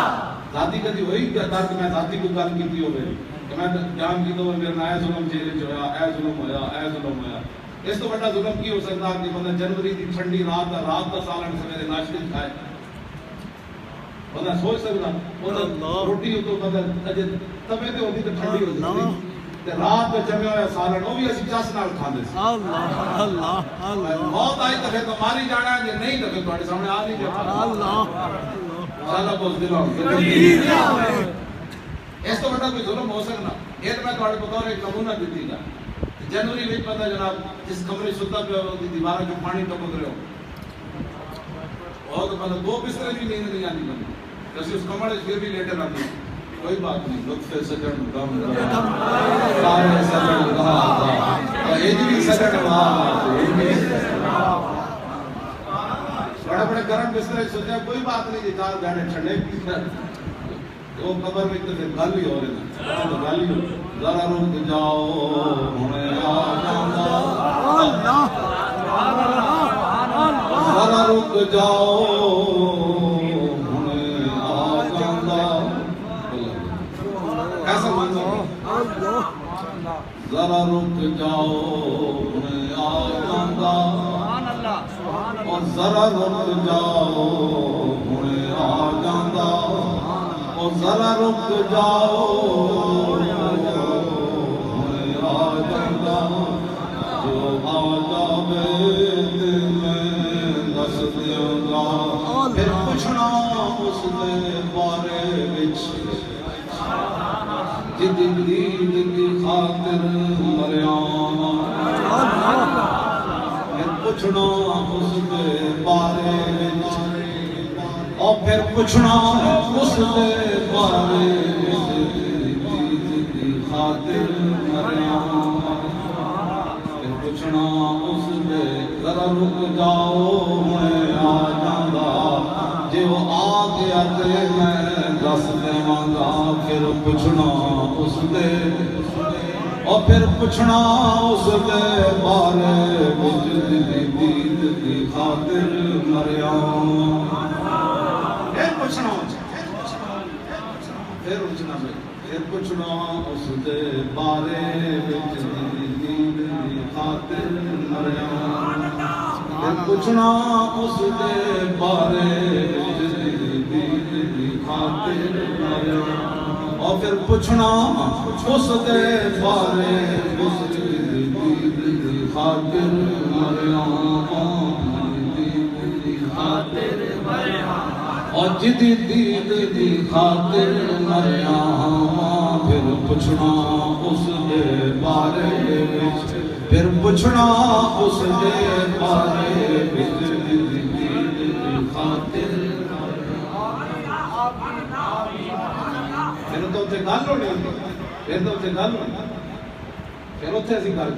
C: ذاتی کدی ہوئی کیا تھا کہ میں ذاتی کو گل کی تھی ہوئے کہ میں جان کی تو میرے نال اے ظلم جیل چ ہویا اے ظلم ہویا اے ظلم ہویا اس تو بڑا ظلم کی ہو سکتا کہ بندہ جنوری دی ٹھنڈی رات کا سالن سویرے ناشتے کھائے بندہ سوچ سکتا روٹی تو بندہ اجے تبے تے ہوندی تے ٹھنڈی ہو جاندی تے رات تے جمیا ہوا سالن او بھی اسی چس نال کھاندے سی
B: اللہ اللہ اللہ
C: موت آئی تے پھر تو ماری جانا ہے نہیں تے پھر تواڈے سامنے آ نہیں جاتا
B: اللہ
C: اللہ کو دلوں اس تو بڑا کوئی ظلم ہو سکنا یہ تو میں تواڈے بطور ایک نمونہ دتی گا جنوری وچ پتہ جناب جس کمرے ستا پہ دی دیوار جو پانی ٹپک رہے ہو اور تو پتہ دو بسترے بھی نیند نہیں آتی بندے جیسے اس کمرے پھر بھی لیٹے رہتے کوئی بات نہیں لطف سجن غم سارے سجن اور ہجری سجن بڑے بڑے گرم بسترے سوچا کوئی بات نہیں جی چار گھنٹے ٹھنڈے وہ قبر میں تو پھر گل ہی ہو رہی تو گل ہی ہو ذرا رک جاؤ ہمیں آ جانا ذرا رک جاؤ ہمیں آ جانا ایسا منظر ذرا رک جاؤ ہمیں آ جانا اور ذرا رک جاؤ ہمیں آ جانا اور ذرا رک جاؤ ہمیں آ جانا جو آ جاوے دل میں دس دیاں گا پھر پوچھنا اس دے بارے وچ جدی خاطر مریاں پھر پوچھنا اس دے بارے وچ اور پھر پوچھنا اس دے بارے وچ خاطر مریاں پھر ذرا رک جاؤ میں آ جاؤں جے وہ آ گیا تے میں دس دیواں پھر پوچھنا اس دے اور پھر پوچھنا اس دے بارے وچ دید دی خاطر مریا پھر پوچھنا اس دے بارے وچ دید دی خاطر مریا پھر پوچھنا اس دے بارے وچ دید دی خاطر مریا اور پھر پوچھنا اس دے بارے اس دید دی خاطر مریا اور جدی دید دی خاطر مریا پھر پوچھنا اس دے بارے وچ پھر پوچھنا اس دے بارے وچ جدی دید دی خاطر پھر تو تے گل ہونی پھر اتنے اسی گل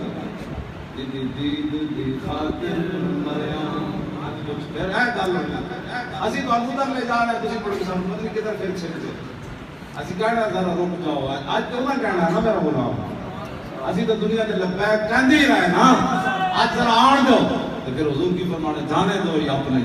C: جدی دید دی خاطر مریا پھر ہے گل اسی تو ادھر لے جا رہے ہیں تسی پڑھ کے سامنے مطلب کدھر پھر چھکتے اسی کہنا ذرا رک جاؤ آج کرنا کہنا ہے نا میرا بولا اسی تو دنیا کے لبیک کہندے ہی رہے نا آج ذرا آن دو تو پھر حضور کی فرمانے جانے دو یا اپنے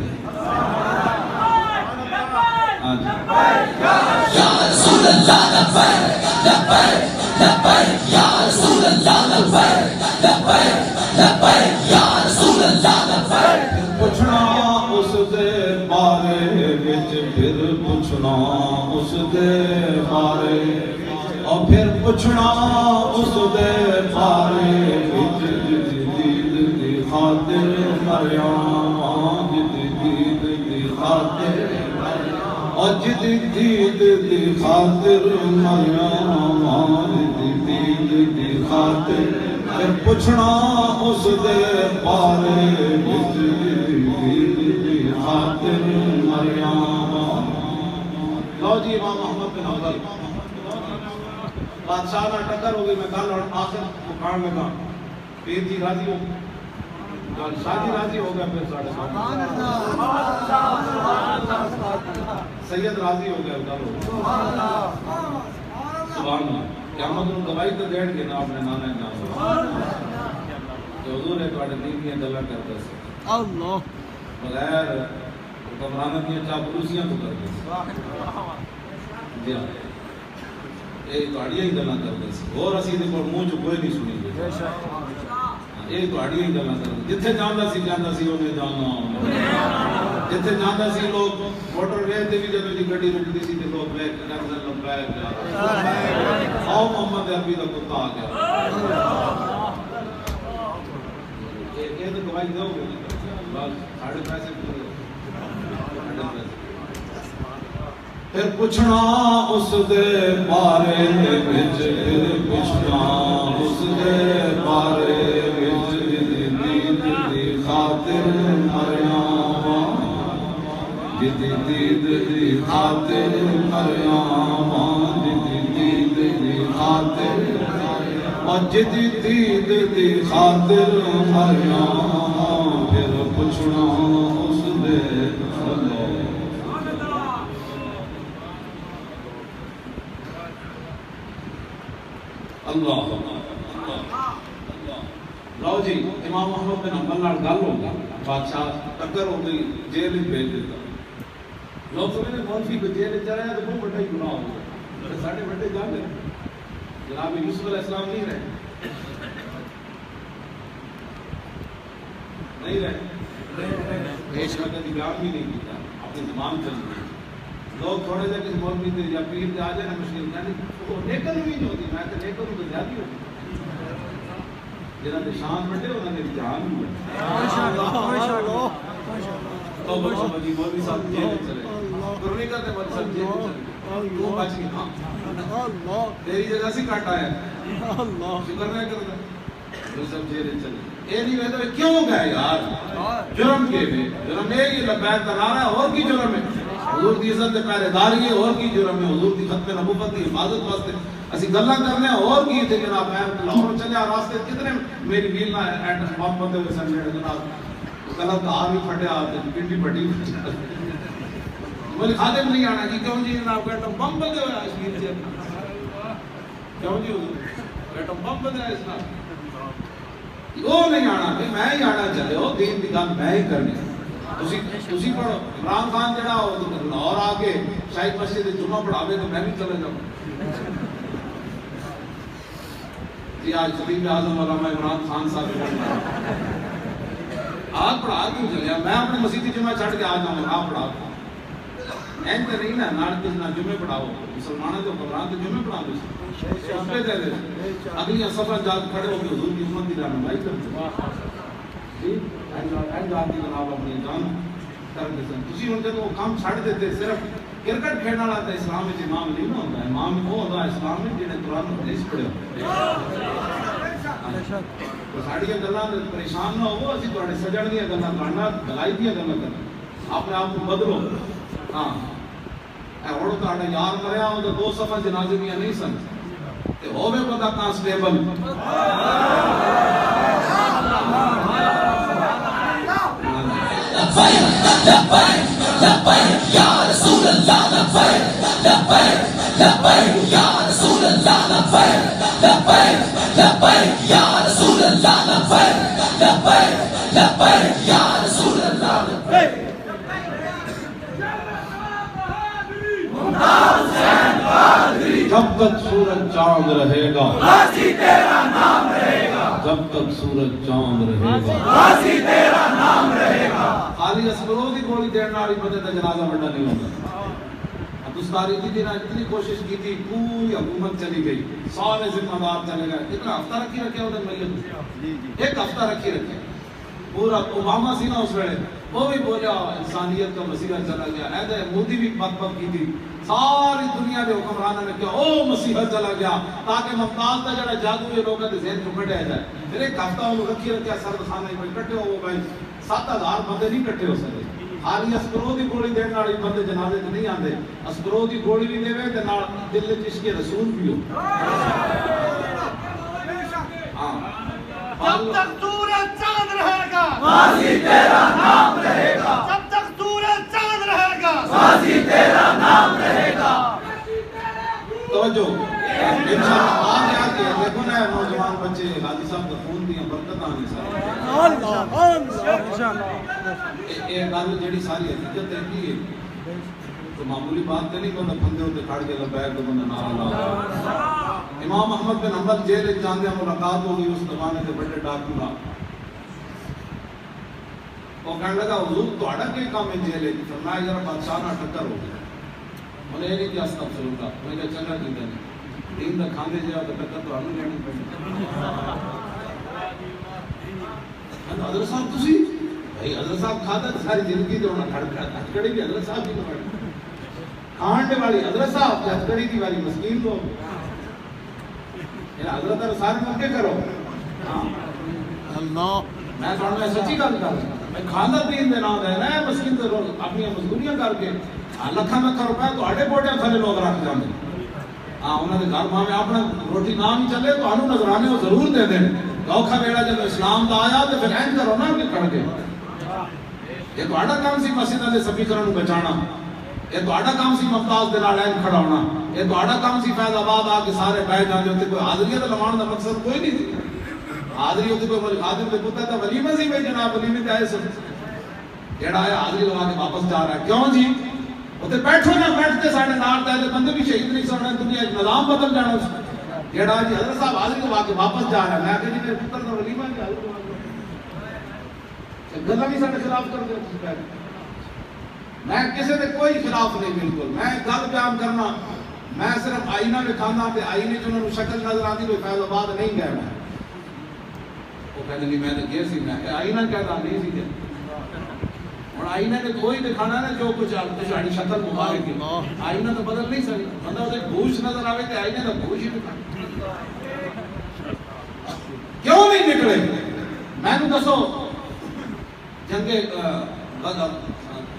A: یا رسول اللہ لبیک لبیک لبیک یا رسول اللہ لبیک لبیک لبیک یا رسول اللہ لبیک
C: پوچھنا اس دے بارے وچ پھر پوچھنا اس دے بارے اور پھر پوچھنا اس دے بارے وچ دید دی خاطر مریا دید دی خاطر اور دید دی خاطر مریا دید دی خاطر پھر پوچھنا اس دے بارے وچ خاطر مریا لو جی امام محمد بن حنبل بادشاہ نہ ٹکر ہو گئی میں گل اور آخر مکان لگا پیر جی راضی ہو شاہ جی راضی ہو گیا پھر ساڑھے سید راضی ہو گیا گل ہو سبحان اللہ قیامت نوں گواہی تو دین گے نا اپنے نانے نام کہ حضور نے تواڈے دین دی گلاں کردا سی اللہ بغیر حکمرانوں کی چاپلوسیاں تو کرتے جی یہ تواڈیاں ہی گلاں کرتے اور اسی دے کول منہ چ کوئی نہیں سنی یہ تواڈیاں ہی گلاں کرتے جتھے جاندا سی اونے جانا جتھے جاندا سی لوگ موٹر وے تے بھی جدوں دی گڈی رکدی سی تے لوگ بیٹھ کے کرزن لبیک آؤ محمد عربی دا کتا آ گیا یہ تو گواہی دو گے بس ساڑھے پیسے پھر پوچھنا اس دے بارے وچ پھر پوچھنا اس دے بارے وچ دید دی خاطر مریا دید دی خاطر مریا دید دی خاطر اور دید دی خاطر مریا پھر پوچھنا اس دے اللہ لو جی امام محمد بن حنبل نال گل ہو گئی بادشاہ ٹکر ہو گئی جیل میں بھیج دیتا لوگ سمجھتے مولوی کو جیل چ رہے تو بہت بڑا ہی گناہ ہو گیا ساڈے بڑے جان جناب یوسف علیہ السلام نہیں رہے کبھی بیان بھی نہیں کیا اپنی زبان چل گئی لوگ تھوڑے سے کسی مولوی سے یا پیر سے آ جائے نا مشکل یعنی وہ نیکل بھی نہیں ہوتی میں کہ نیکل تو زیادہ ہوتی جنہاں نے شان بڑھے انہوں نے جہان بھی بڑھے تو جی مولوی صاحب جیل چلے قربانی کرتے مولوی صاحب جیل چلے تو بچ گئی تیری جگہ سے کٹ آیا شکر نہیں کرتا مولوی صاحب جیل چلے یہ نہیں کہتا کیوں گئے یار جرم کے بھی جرم یہ لبیک کا نعرہ اور کی جرم ہے حضور دی عزت دے پہرے داری ہے اور کی جرم ہے حضور دی ختم نبوت دی حفاظت واسطے اسی گلاں کرنے اور کی تھے جناب میں لاہور چلے راستے کتنے میری ویل نہ اینڈ پمپ بندے ہوئے سن جڑے جناب کلا تار بھی پھٹیا پنڈی پٹی مجھے خادم نہیں آنا جی کیوں جی جناب بیٹا بم بندے ہویا اشمیر سے کیوں جی بیٹا بم بندے ہے اسلام وہ نہیں آنا میں ہی آنا چلے ہو دین دی گل میں ہی کرنی تسی پڑھو عمران خان جڑا لاہور آ کے شاہد مسجد جمعہ پڑھاوے تو میں بھی چلے جاؤں جی آج خلیفہ اعظم علامہ عمران خان صاحب آج پڑھا کیوں چلے میں اپنے مسجد جمعہ چھڑ کے آ جاؤں آپ پڑھا این تے نہیں نا نال کس نہ جمعے پڑھاؤ مسلمانوں تو قرآن تو جمعے پڑھا دو اگلی سفر جا کھڑے ہو کے حضور کی امت کی رہنمائی کرتے جی این جان کی جناب اپنی جان کر کے سن تسی ہن جب وہ کام چھڑ دیتے صرف کرکٹ کھیلنا والا تے اسلام وچ امام نہیں ہوتا امام وہ ہوتا اسلام میں جڑے قرآن و حدیث پڑھے ساڑی گلاں پریشان نہ ہو اسی تواڈے سجن دی گلاں کرنا بھلائی دی گلاں کرنا اپنے آپ کو بدلو ہاں اے ہن تواڈا یار مریا او دو صفحہ جنازے میں نہیں سن تے ہوے بندہ کانسٹیبل
A: لبیک لبیک لبیک یا رسول اللہ لبیک لبیک لبیک یا رسول اللہ لبیک لبیک لبیک یا رسول اللہ لبیک لبیک لبیک یا رسول اللہ لبیک
C: جب تک سورج چاند رہے گا
D: غازی تیرا نام رہے گا
C: جب تک سورج چاند رہے گا
D: غازی تیرا نام رہے گا
C: خالی اسکرو دی گولی دینے والی بندے کا جنازہ بڑا نہیں ہوگا ہندوستانی دی نے اتنی کوشش کی تھی پوری حکومت چلی گئی سارے ذمہ دار چلے گئے اتنا ہفتہ رکھی رکھے انہیں میت ایک ہفتہ رکھی رکھے پورا اوباما سی نا اس ویلے وہ بھی بولیا انسانیت کا مسیحہ چلا گیا ایسے مودی بھی بات کی تھی ساری دنیا کے حکمرانوں نے کیا او مسیحہ چلا گیا تاکہ ممتاز کا جڑا جادو یہ لوگوں کے ذہن کو کٹیا جائے پھر ایک ہفتہ انہوں رکھی رکھیا سرد خانہ میں کٹے ہو بھائی 7,000 بندے نہیں کٹے ہو سکے خالی اسکرو دی گولی دینے والی بندے جنازے تے نہیں آندے اسکرو دی گولی بھی دے تے نال دل وچ عشق رسول بھی ہو ہاں
B: جب تک سورج چاند رہے گا
D: غازی تیرا نام رہے گا
B: جب تک سورج چاند رہے گا
D: غازی تیرا نام رہے گا
C: توجہ انشاءاللہ آگے آگے دیکھو نا نوجوان بچے غازی صاحب کا خون دیا برکت آنی سارے یہ گل جڑی ساری حقیقت ہے کہ تو معمولی بات نہیں بندہ بندے ہوتے کھڑ کے لبیک تو بندہ نعرہ لا امام احمد بن حنبل جیل جاندے ملاقات ہو گئی اس زمانے کے بڑے ڈاکو نال وہ کہنے لگا حضور تہاڈا کی کام ہے جیل وچ فرمایا ذرا بادشاہ نال ٹکر ہو گئی میں نے نہیں کیا استغفر اللہ میں کہا چنگا کیتا نہیں دین دا کھاندے جا تو ٹکر تو ہمیں لینی پڑی حضرت صاحب تسی بھائی حضرت صاحب کھادا ساری زندگی تے انہاں کھڑ کھڑی بھی حضرت صاحب کی پڑی کھانڈے والی حضرت صاحب جھٹکڑی دی والی مسکین لوگ یہ حضرت سارے مکے کرو اللہ میں تھوڑا میں سچی گل کر میں کھانا دین دے نام دے رہا ہے مسکین تے اپنی مزدوریاں کر کے لکھاں لکھاں روپے تہاڈے پوٹیاں تھلے لوگ رکھ جاندے ہاں انہاں دے گھر ماں میں اپنا روٹی نہ بھی چلے تو انہوں نظرانے وہ ضرور دے دیں اوکھا بیڑا جب اسلام دا آیا تو پھر این کرو نا کہ کھڑ کے یہ تہاڈا کام سی مسجد والے سپیکراں نوں بچانا یہ تہاڈا کام سی ممتاز دے نال این کھڑا ہونا یہ تہاڈا کام سی فیض آباد آ کے سارے بیٹھ جاندے تے کوئی حاضری تے لواون دا مقصد کوئی نہیں سی حاضری ہوتی کوئی خادم دے پتر تے ولیمہ سی بھائی جناب ولیمے تے آئے سب جڑا آیا حاضری لوا کے واپس جا رہا ہے کیوں جی اوتے بیٹھو نہ بیٹھتے ساڈے نال تے بندے بھی شہید نہیں سن دنیا دا نظام بدل جانا جڑا جی حضرت صاحب حاضری لوا کے واپس جا رہا ہے میں کہ جی میرے پتر دا ولیمہ ہے گلا بھی ساڈے خلاف کر دے میں کسی دے کوئی خلاف نہیں بالکل میں گل بیان کرنا میں صرف آئینہ دکھانا تے آئینے چ انہاں نوں شکل نظر آندی کوئی فیض آباد نہیں گیا میں وہ کہندے نہیں میں تے گیا سی میں آئینہ کہدا نہیں سی گیا ہن آئینہ نے کوئی دکھانا نا جو کچھ تہاڈی شکل مبارک ہے آئینہ تو بدل نہیں سکدا بندہ تے گوش نظر آوے تے آئینے دا گوش ہی دکھا کیوں نہیں نکلے میں تو دسو جنگ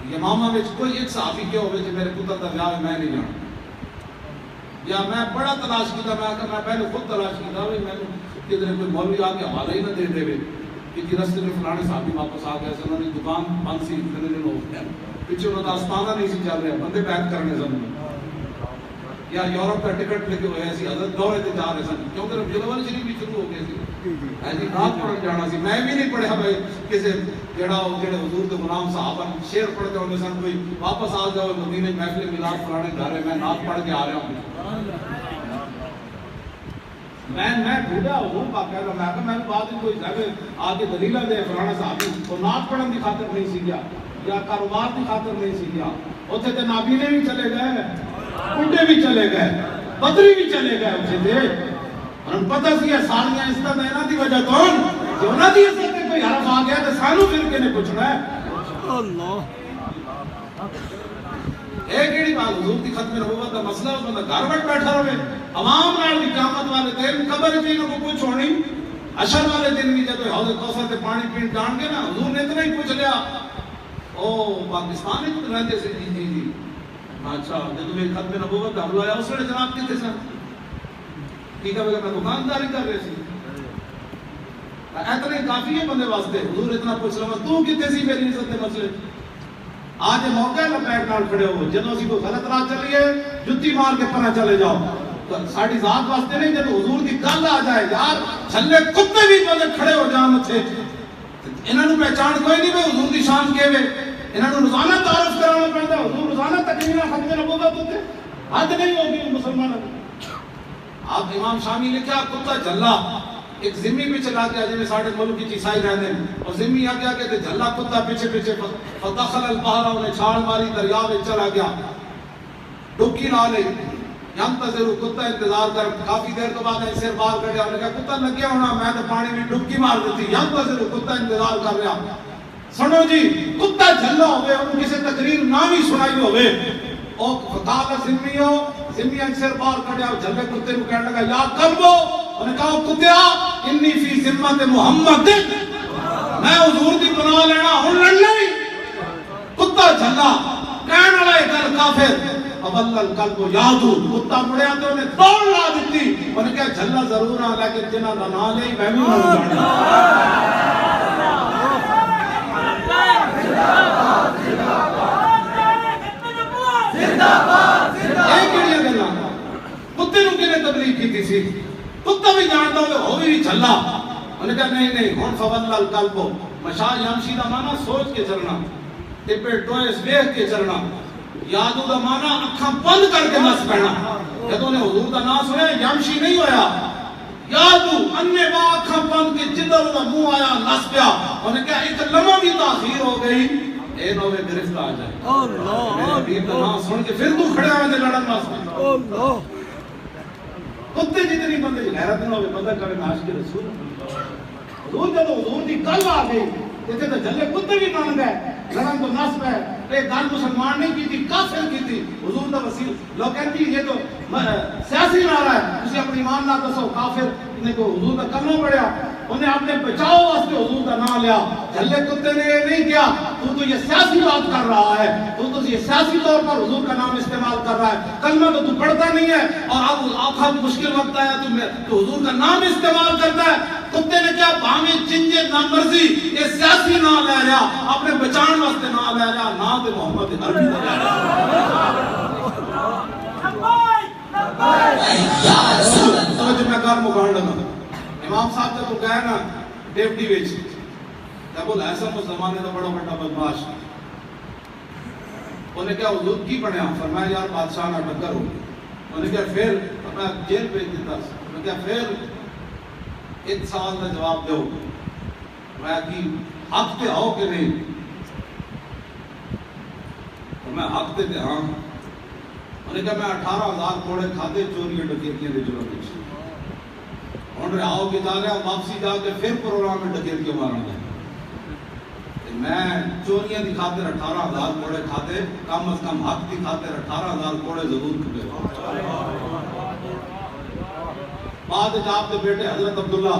C: یمامہ میں کوئی ایک صحابی کیا ہوئے کہ میرے پتر دا بیاہ میں نہیں جانا یا میں بڑا تلاش کیتا میں پہلے خود تلاش کیتا ہوئے میں کدھر کوئی مولوی آ کے حوالہ ہی نہ دے دے کہ رستے میں فلانے صاحب بھی واپس آ گئے، انہوں نے دکان بند سی اتنے دن ہو گئے، پیچھے انہوں کا آستانہ نہیں سی چل رہا، بندے بیعت کرنے زمین یا یورپ کا ٹکٹ لے کے ہوئے سی، حضرت دورے تے جا رہے سن، کیونکہ ربیع الاول شریف بھی شروع ہو گئے سی، جی نعت پڑھن جانا سی۔ میں بھی نہیں پڑھیا بھائی کسی جڑا حضور کے غلام صحابہ شعر پڑھتے ہوندے سن، کوئی واپس آ جاؤ مدینے محفل میلاد فلانے گھر ہے، میں نعت پڑھ کے آ رہا ہوں۔ میں ڈھونڈا حضور پاک کہہ رہا، میں کہا میں بعد میں کوئی جگہ آ کے دلیلہ دے فلانا صحابی وہ نعت پڑھن کی خاطر نہیں سی گیا یا کاروبار کی خاطر نہیں سی گیا، اتنے تے نابینے بھی چلے گئے، بڈھے بھی چلے گئے، بدری بھی چلے گئے، اتنے تے انہوں پتہ سی ہے سالیاں عزت ہے انہاں دی وجہ تو جو انہاں دی عزت تے کوئی حرف آ گیا تے سانو پھر کے نے پوچھنا ہے۔
B: اللہ
C: ایک کیڑی بات حضور دی ختم نبوت کا مسئلہ اس بندہ گھر وٹ بیٹھا رہے، عوام نال دی قیامت والے دن قبر وچ انہاں کو کچھ ہونی، حشر والے دن بھی جب حوض کوثر تے پانی پین جان گے نا، حضور نے اتنا ہی پوچھ لیا او پاکستان وچ رہندے سے جی اچھا جب میری ختم نبوت کا حملہ آیا اس ویلے جناب کتنے سن؟ ٹھیک ہے میں دکانداری کر رہے سی، اتنا ہی کافی ہے بندے واسطے، حضور اتنا پوچھ لوا تو کتنے سی میری عزت کے مسئلے؟ آج موقع ہے لپیٹ نال کھڑے ہو، جدوں اسی کوئی غلط راہ چلیے جتی مار کے پناہ چلے جاؤ، ساڑی ذات واسطے نہیں، جب حضور کی گل آ جائے یار چھلے کتے بھی بندے کھڑے ہو جان اتنے، انہاں نوں پہچان کوئی نہیں، حضور دی شان کیویں انہاں نوں روزانہ تعارف کرانا پڑتا، حضور روزانہ تقریرا ختم نبوت ہوتے، حد نہیں ہوگی مسلمانوں۔ آپ امام شامی لکھا کتا جھلا ایک ذمی پہ چلا گیا جنہیں ساڑھے ملک کی عیسائی رہنے اور ذمی آگیا کہ جھلا کتا پیچھے پیچھے فدخل البحر انہیں چھال ماری دریا میں چلا گیا، ڈبکی نہ لے ینتظر کتا انتظار کر، کافی دیر کے بعد ایسے باہر کر گیا، انہوں نے کہا کتا لگ گیا ہونا میں تو پانی میں ڈبکی مار دیتی، ینتظر کتا انتظار کر رہا۔ سنو جی کتا جھلا ہوئے انہوں کسی تقریر نہ بھی سنائی ہوئے اور فقال ذمیو ذمی انسر باہر کر گیا، جھلے کتے کو کہنے لگا یا کلبو، انہوں نے کہا کتیا انی فی ذمت محمد، میں حضور دی پناہ لینا ہوں لڑنا ہی، کتا جھلا کہنے والا ایک گل کافر ابل القلب یادو، کتا مڑے آتے انہیں دوڑ لا دیتی، انہوں نے کہا جھلا ضرور ہاں لیکن جنہ دا نہ لے میں بھی نہ جانا۔ کتے نوں کنے تبلیغ کی تھی سی، کتا بھی جانتا ہو بھی جھلا، انہوں نے کہا نہیں ہون فوال القلب، مشاء یمشی دا مانا سوچ کے چلنا، ٹپے ٹوئس دیکھ کے چلنا، یادو دا مانا اکھاں بند کر کے نس پڑنا، جب انہیں حضور دا نام سنے یمشی نہیں ہویا، یادو انے با اکھاں بند کے جدر دا منہ آیا نس پیا، انہوں نے کہا ایک لمحہ بھی تاخیر ہو گئی اے نوے گرفت آ جائے، میرے حبیب دا نام سن کے پھر تو کھڑے آئے لڑن واسطے۔ کتے جتنی بندے غیرت نہ ہوئے بندہ کرے عاشق رسول، حضور جب حضور دی گل آ گئی تے تے جھلے کتے بھی مان گئے، لڑن تو نس پے، اے گل مسلمان نہیں کی تھی کافر کی تھی، حضور دا وسیل لوگ کہتے یہ تو سیاسی نعرہ ہے، اسے اپنی ایمان نہ دسو، کافر نے کو حضور کا کرنا پڑیا، انہیں اپنے بچاؤ واسطے حضور کا نام لیا، جھلے کتے نے یہ نہیں کیا تو یہ سیاسی بات کر رہا ہے، تو یہ سیاسی طور پر حضور کا نام استعمال کر رہا ہے، کلمہ تو پڑھتا نہیں ہے اور اب آخا مشکل وقت آیا تو حضور کا نام استعمال کرتا ہے۔ کتے نے کیا بھاویں چنجے نہ مرضی یہ سیاسی نہ لے رہا، اپنے بچان واسطے نہ لے رہا، نہ تے محمد عربی لے رہا۔ توجہ میں کار مکان لگا، امام صاحب جب گئے نا ڈیوٹی وچ، جب وہ لہسن اس زمانے کا بڑا بڑا بدماش، انہیں کیا حضور کی بنیا، فرمایا یار بادشاہ نہ ٹکر ہو، انہیں کیا پھر میں جیل بھیج دیتا، انہیں کیا پھر ایک سوال کا جواب دو، میں کہ حق پہ آؤ کہ نہیں، میں حق پہ ہاں، انہیں کہا میں 18,000 کوڑے کھاتے چوری ڈکیتیاں دے جرم وچ، ہن آؤ کے جا رہا واپسی جا کے پھر پروگرام میں ڈکیتیاں مارن گے، میں چوریاں دی خاطر 18,000 کوڑے کھاتے، کم از کم حق دی خاطر 18,000 کوڑے ضرور کھپے۔ بعد آپ کے بیٹے حضرت عبداللہ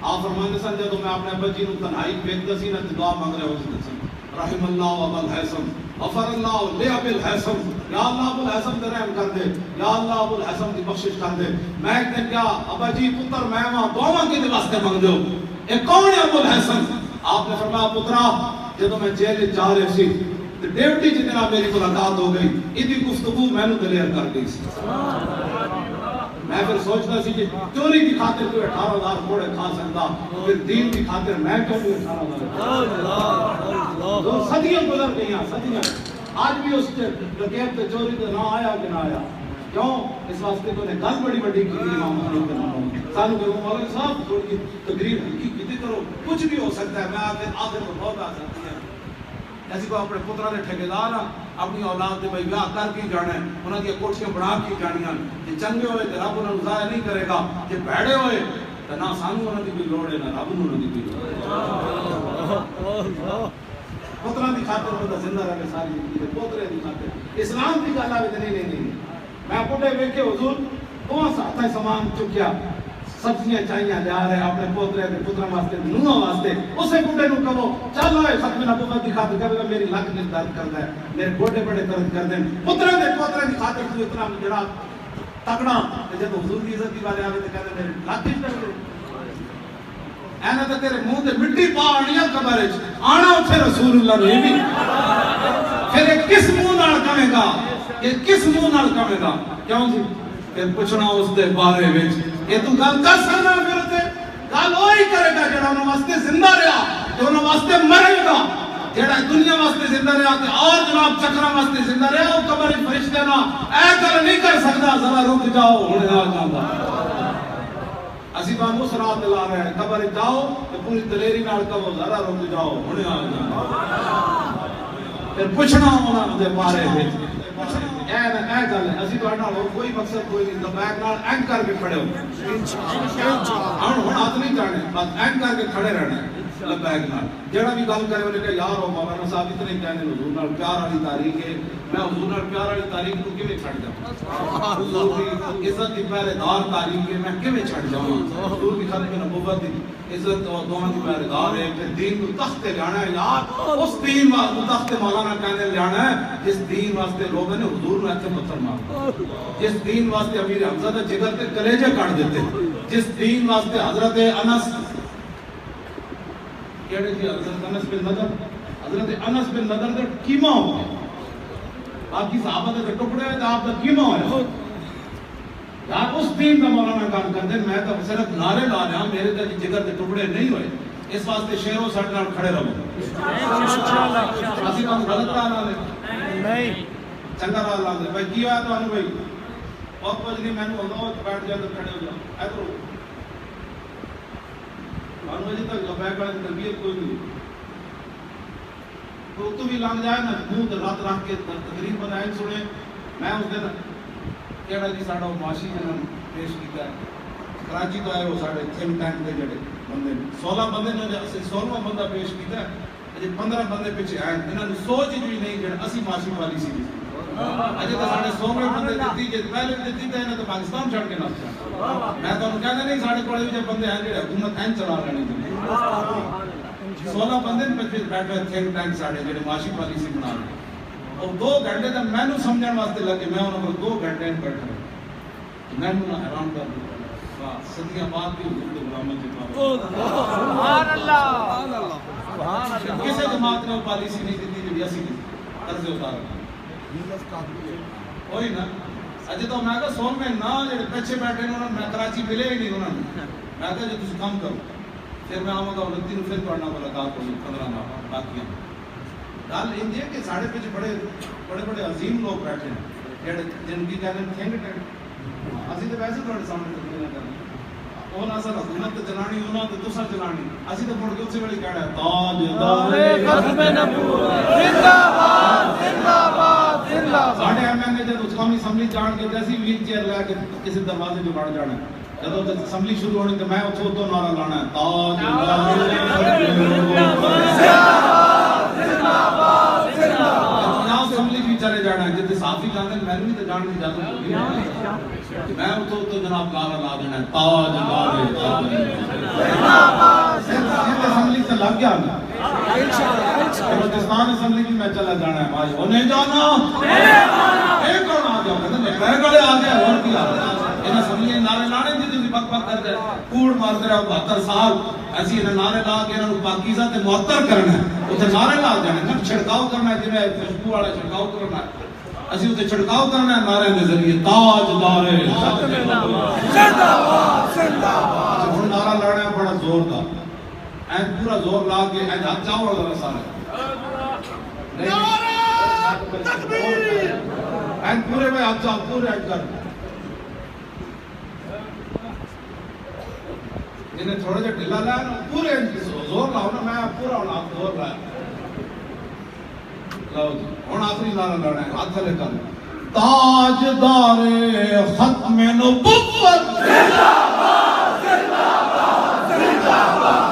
C: آپ فرمانے سن جدو میں اپنے ابا جی نو تنہائی بیٹھتا سی نا دعا مانگ رہے ہو سن رحم اللہ ابا الحسن غفر اللہ لے ابا الحسن، یا اللہ ابو الحسن تے رحم کر دے، یا اللہ ابو الحسن دی بخشش کر دے۔ میں ایک دن کیا ابا جی پتر میں وہاں دعا کے واسطے مانگ دو، یہ کون ہے ابو الحسن؟ آپ نے فرمایا پترا جدو میں جیل جا رہے سی تو ڈیوٹی جتنا میری ملاقات ہو گئی ادھی گفتگو میں نے دلیر کر گئی سی میں پھر سوچتا سی کہ چوری کی خاطر کوئی 18,000 کوڑے کھا سکتا پھر دین کی خاطر میں کیوں بھی 18,000 تو صدیاں گزر گئی ہیں صدیاں آج بھی اس ڈکیت تے چوری تے نہ آیا کہ نہ آیا کیوں اس واسطے تو نے گل بڑی بڑی کی امام محمد کے نام سانو کہ مولوی صاحب تھوڑی کی تقریر ہلکی کیتی کرو کچھ بھی ہو سکتا ہے میں آخر تو بہت آ سکتی ہے ایسی کو اپنے پترا دے ٹھیکیدار اپنی اولاد دے بھائی بیاہ کر کے جانا ہے انہاں دی کوٹھیاں بنا کے جانیاں کہ چنگے ہوئے تے رب انہاں نوں ضائع نہیں کرے گا کہ بھڑے ہوئے تے نہ سانو انہاں دی کوئی لوڑ ہے نہ رب نوں انہاں دی کوئی لوڑ پترا دی خاطر بندہ زندہ رہے ساری زندگی دے پوترے دی خاطر اسلام دی گل آوے تے نہیں میں بڑھے ویکھے حضور کون سا ہاتھ سامان چکیا سبزیاں چاہیاں جا رہے اپنے پوترے کے پترا واسطے نوہاں واسطے اسے بڑھے نوں کہو چل اوئے ختم نبوت دی خاطر کر میری لک نے درد کردا ہے میرے گوڈے بڑے درد کردے ہیں پترے دے پوترے دی خاطر تو اتنا جڑا تکڑا تے جب حضور دی عزت دی والے آوے تے کہندے میرے لک ہی درد اینا تے تیرے منہ تے مٹی پا آنی قبر وچ آنا اوتھے رسول اللہ نے بھی پھر یہ کس منہ نال کہے گا یہ کس منہ نال کہے گا کیوں جی پھر پوچھنا اس دے بارے وچ یہ تو گل کر سکنا پھر تے گل وہی کرے گا جڑا انہاں واسطے زندہ رہیا تے انہاں واسطے مرے گا جڑا دنیا واسطے زندہ رہیا تے اور جناب چکراں واسطے زندہ رہیا او قبر وچ فرشتے نا اے گل نہیں کر سکدا ذرا رک جاؤ ہن آ جاندا اسی تو اس رات لا رہے ہیں قبر جاؤ تے پوری دلیری نال کہو ذرا رک جاؤ ہن آ جاندا پھر پوچھنا انہاں دے بارے وچ اے گل ہے اسی تو نال کوئی مقصد کوئی نہیں لبیک نال اینڈ کر کے کھڑے ہو ہن ہاتھ نہیں چاہنے بس اینڈ کر کے کھڑے رہنا لبیک نال جڑا بھی گل کرے انہیں کہ یار او مولانا صاحب اتنے کہنے حضور نال پیار والی تاریخ ہے میں حضور نال پیار والی تاریخ کو کیویں چھڑ جاواں حضور کی عزت دی پہرے دار تاریخ ہے میں کیویں چھڑ جاواں حضور کی ختم نبوت دی عزت اور دعا دی پہرے دار ہے کہ دین کو تخت تے جانا ہے یار اس دین کو تخت مولانا کہنے جانا ہے جس دین واسطے لوگوں نے حضور نے ایتھے پتھر مارے جس دین واسطے امیر حمزہ دے جگر تے کلیجے کاٹ دیتے جس دین واسطے حضرت انس کیڑے تھی حضرت انس بن نضر حضرت انس بن نضر دا کیما ہو گیا باقی صحابہ دے ٹکڑے تے آپ دا کیما ہویا یار اس دین دا مولانا کام کر دے میں تو صرف نعرے لا رہا ہوں میرے تے جگر دے ٹکڑے نہیں ہوئے اس واسطے شیروں ساڈے نال کھڑے رہو اسی کام غلط راہ نہ لے نہیں چنگا راہ لا دے بھائی کی ہویا تانوں بھائی اور کچھ نہیں مینوں ہوندا بیٹھ جا تے کھڑے ہو جا ادھر اور مجھے تک لبیک والے تربیت کوئی نہیں تو بھی لنگ جائے نا منہ رات رکھ کے تقریر بنائے سنے میں اس دن کیڑا جی ساڈا معاشی جنہوں نے پیش کیتا ہے کراچی تو آئے وہ ساڈے تھنک ٹینک دے جڑے بندے 16 بندے نے 16واں بندہ پیش کیتا ہے اجے 15 بندے پیچھے آئے انہاں نے سوچ بھی نہیں جڑا اسی معاشی پالیسی دی اجے تو ساڈے 16 بندے دتی جے پہلے دتی تے انہاں تو پاکستان چھڑ کے نس جانا میں تانوں کہندا نہیں ساڈے کول بھی بندے ہیں جڑے حکومت ہیں چلا رہے ہیں 16 بندے پہ بیٹھے تھنک ٹینک ساڈے جڑے معاشی پالیسی بنا رہے اور 2 گھنٹے تک میں سمجھن واسطے لگے میں انہوں کو 2 گھنٹے بیٹھا میں حیران کر دیا صدیاں بعد بھی حضور کے غلامت کی سبحان اللہ سبحان اللہ کسی جماعت نے پالیسی نہیں دیتی جو اسی قرض اتارا کوئی نا اجے تو میں کہا 100 میں نہ جڑے پیچھے بیٹھے انہوں نے کراچی ملے ہی نہیں انہوں نے میں کہا جو تسی کام کرو پھر میں آؤں گا 29 نو پھر پڑھنا ملاقات ہوگی 15 نہ باقی گل یہ کہ ساڑھے پیچھے بڑے بڑے عظیم لوگ بیٹھے ہیں جن کی کہنے تھنک ٹینک اسی تو ویسے تھوڑے سامنے تقریر کریں اونا سا حکومت چلانی اونا تو دوسرا چلانی اسی تو مڑ کے اس سے بڑی کہڑا ہے تاجدار ختم نبوت زندہ باد زندہ باد زندہ باد ساڑھے ایم این اے جب قومی اسمبلی جان کے جیسی ویل چیئر لے کے کسی دروازے پہ بڑھ جانا ہے جب اسمبلی شروع ہونی تو میں اتھو تو نعرہ لانا ہے تاجدار زندہ باد اسمبلی بھی چلے جانا ہے جتنے صحافی جانے میں نے بھی تو جان کی اجازت ہوگی میں اتو تو جناب نعرہ لا دینا ہے تاجدار اسمبلی سے لگ گیا بلوچستان اسمبلی بھی میں چلا جانا ہے بھائی وہ نہیں جانا ایک کون آ گیا کہتے ہیں میں گڑے آ گیا اور کیا ان اسمبلی نعرے لانے دی پک پک کرتے کوڑ مارتے رہو 72 سال ایسی انہیں نعرے لا کے انہوں پاکیزہ تے معطر کرنا ہے اتنے نعرے لا جانے نہ چھڑکاؤ کرنا ہے جنہیں خوشبو والا چھڑکاؤ کرنا ہے اسی اتنے چھڑکاؤ کرنا ہے نعرے کے ذریعے تاجدار
B: زندہ باد زندہ باد
C: ہن نعرہ لڑنا ہے بڑا زور دا این پورا زور لا کے این ہاتھ چاہو ذرا سارے
B: نعرہ تکبیر
C: این پورے میں ہاتھ چاہو پورے ہاتھ کر جنہیں تھوڑے سے ڈھلا لائے نا پورے زور لاؤ نا میں پورا ہونا زور لائے لاؤ جی ہون آخری نعرہ لڑنا ہے ہاتھ لے کر تاجدار ختم نبوت
D: زندہ باد زندہ باد زندہ باد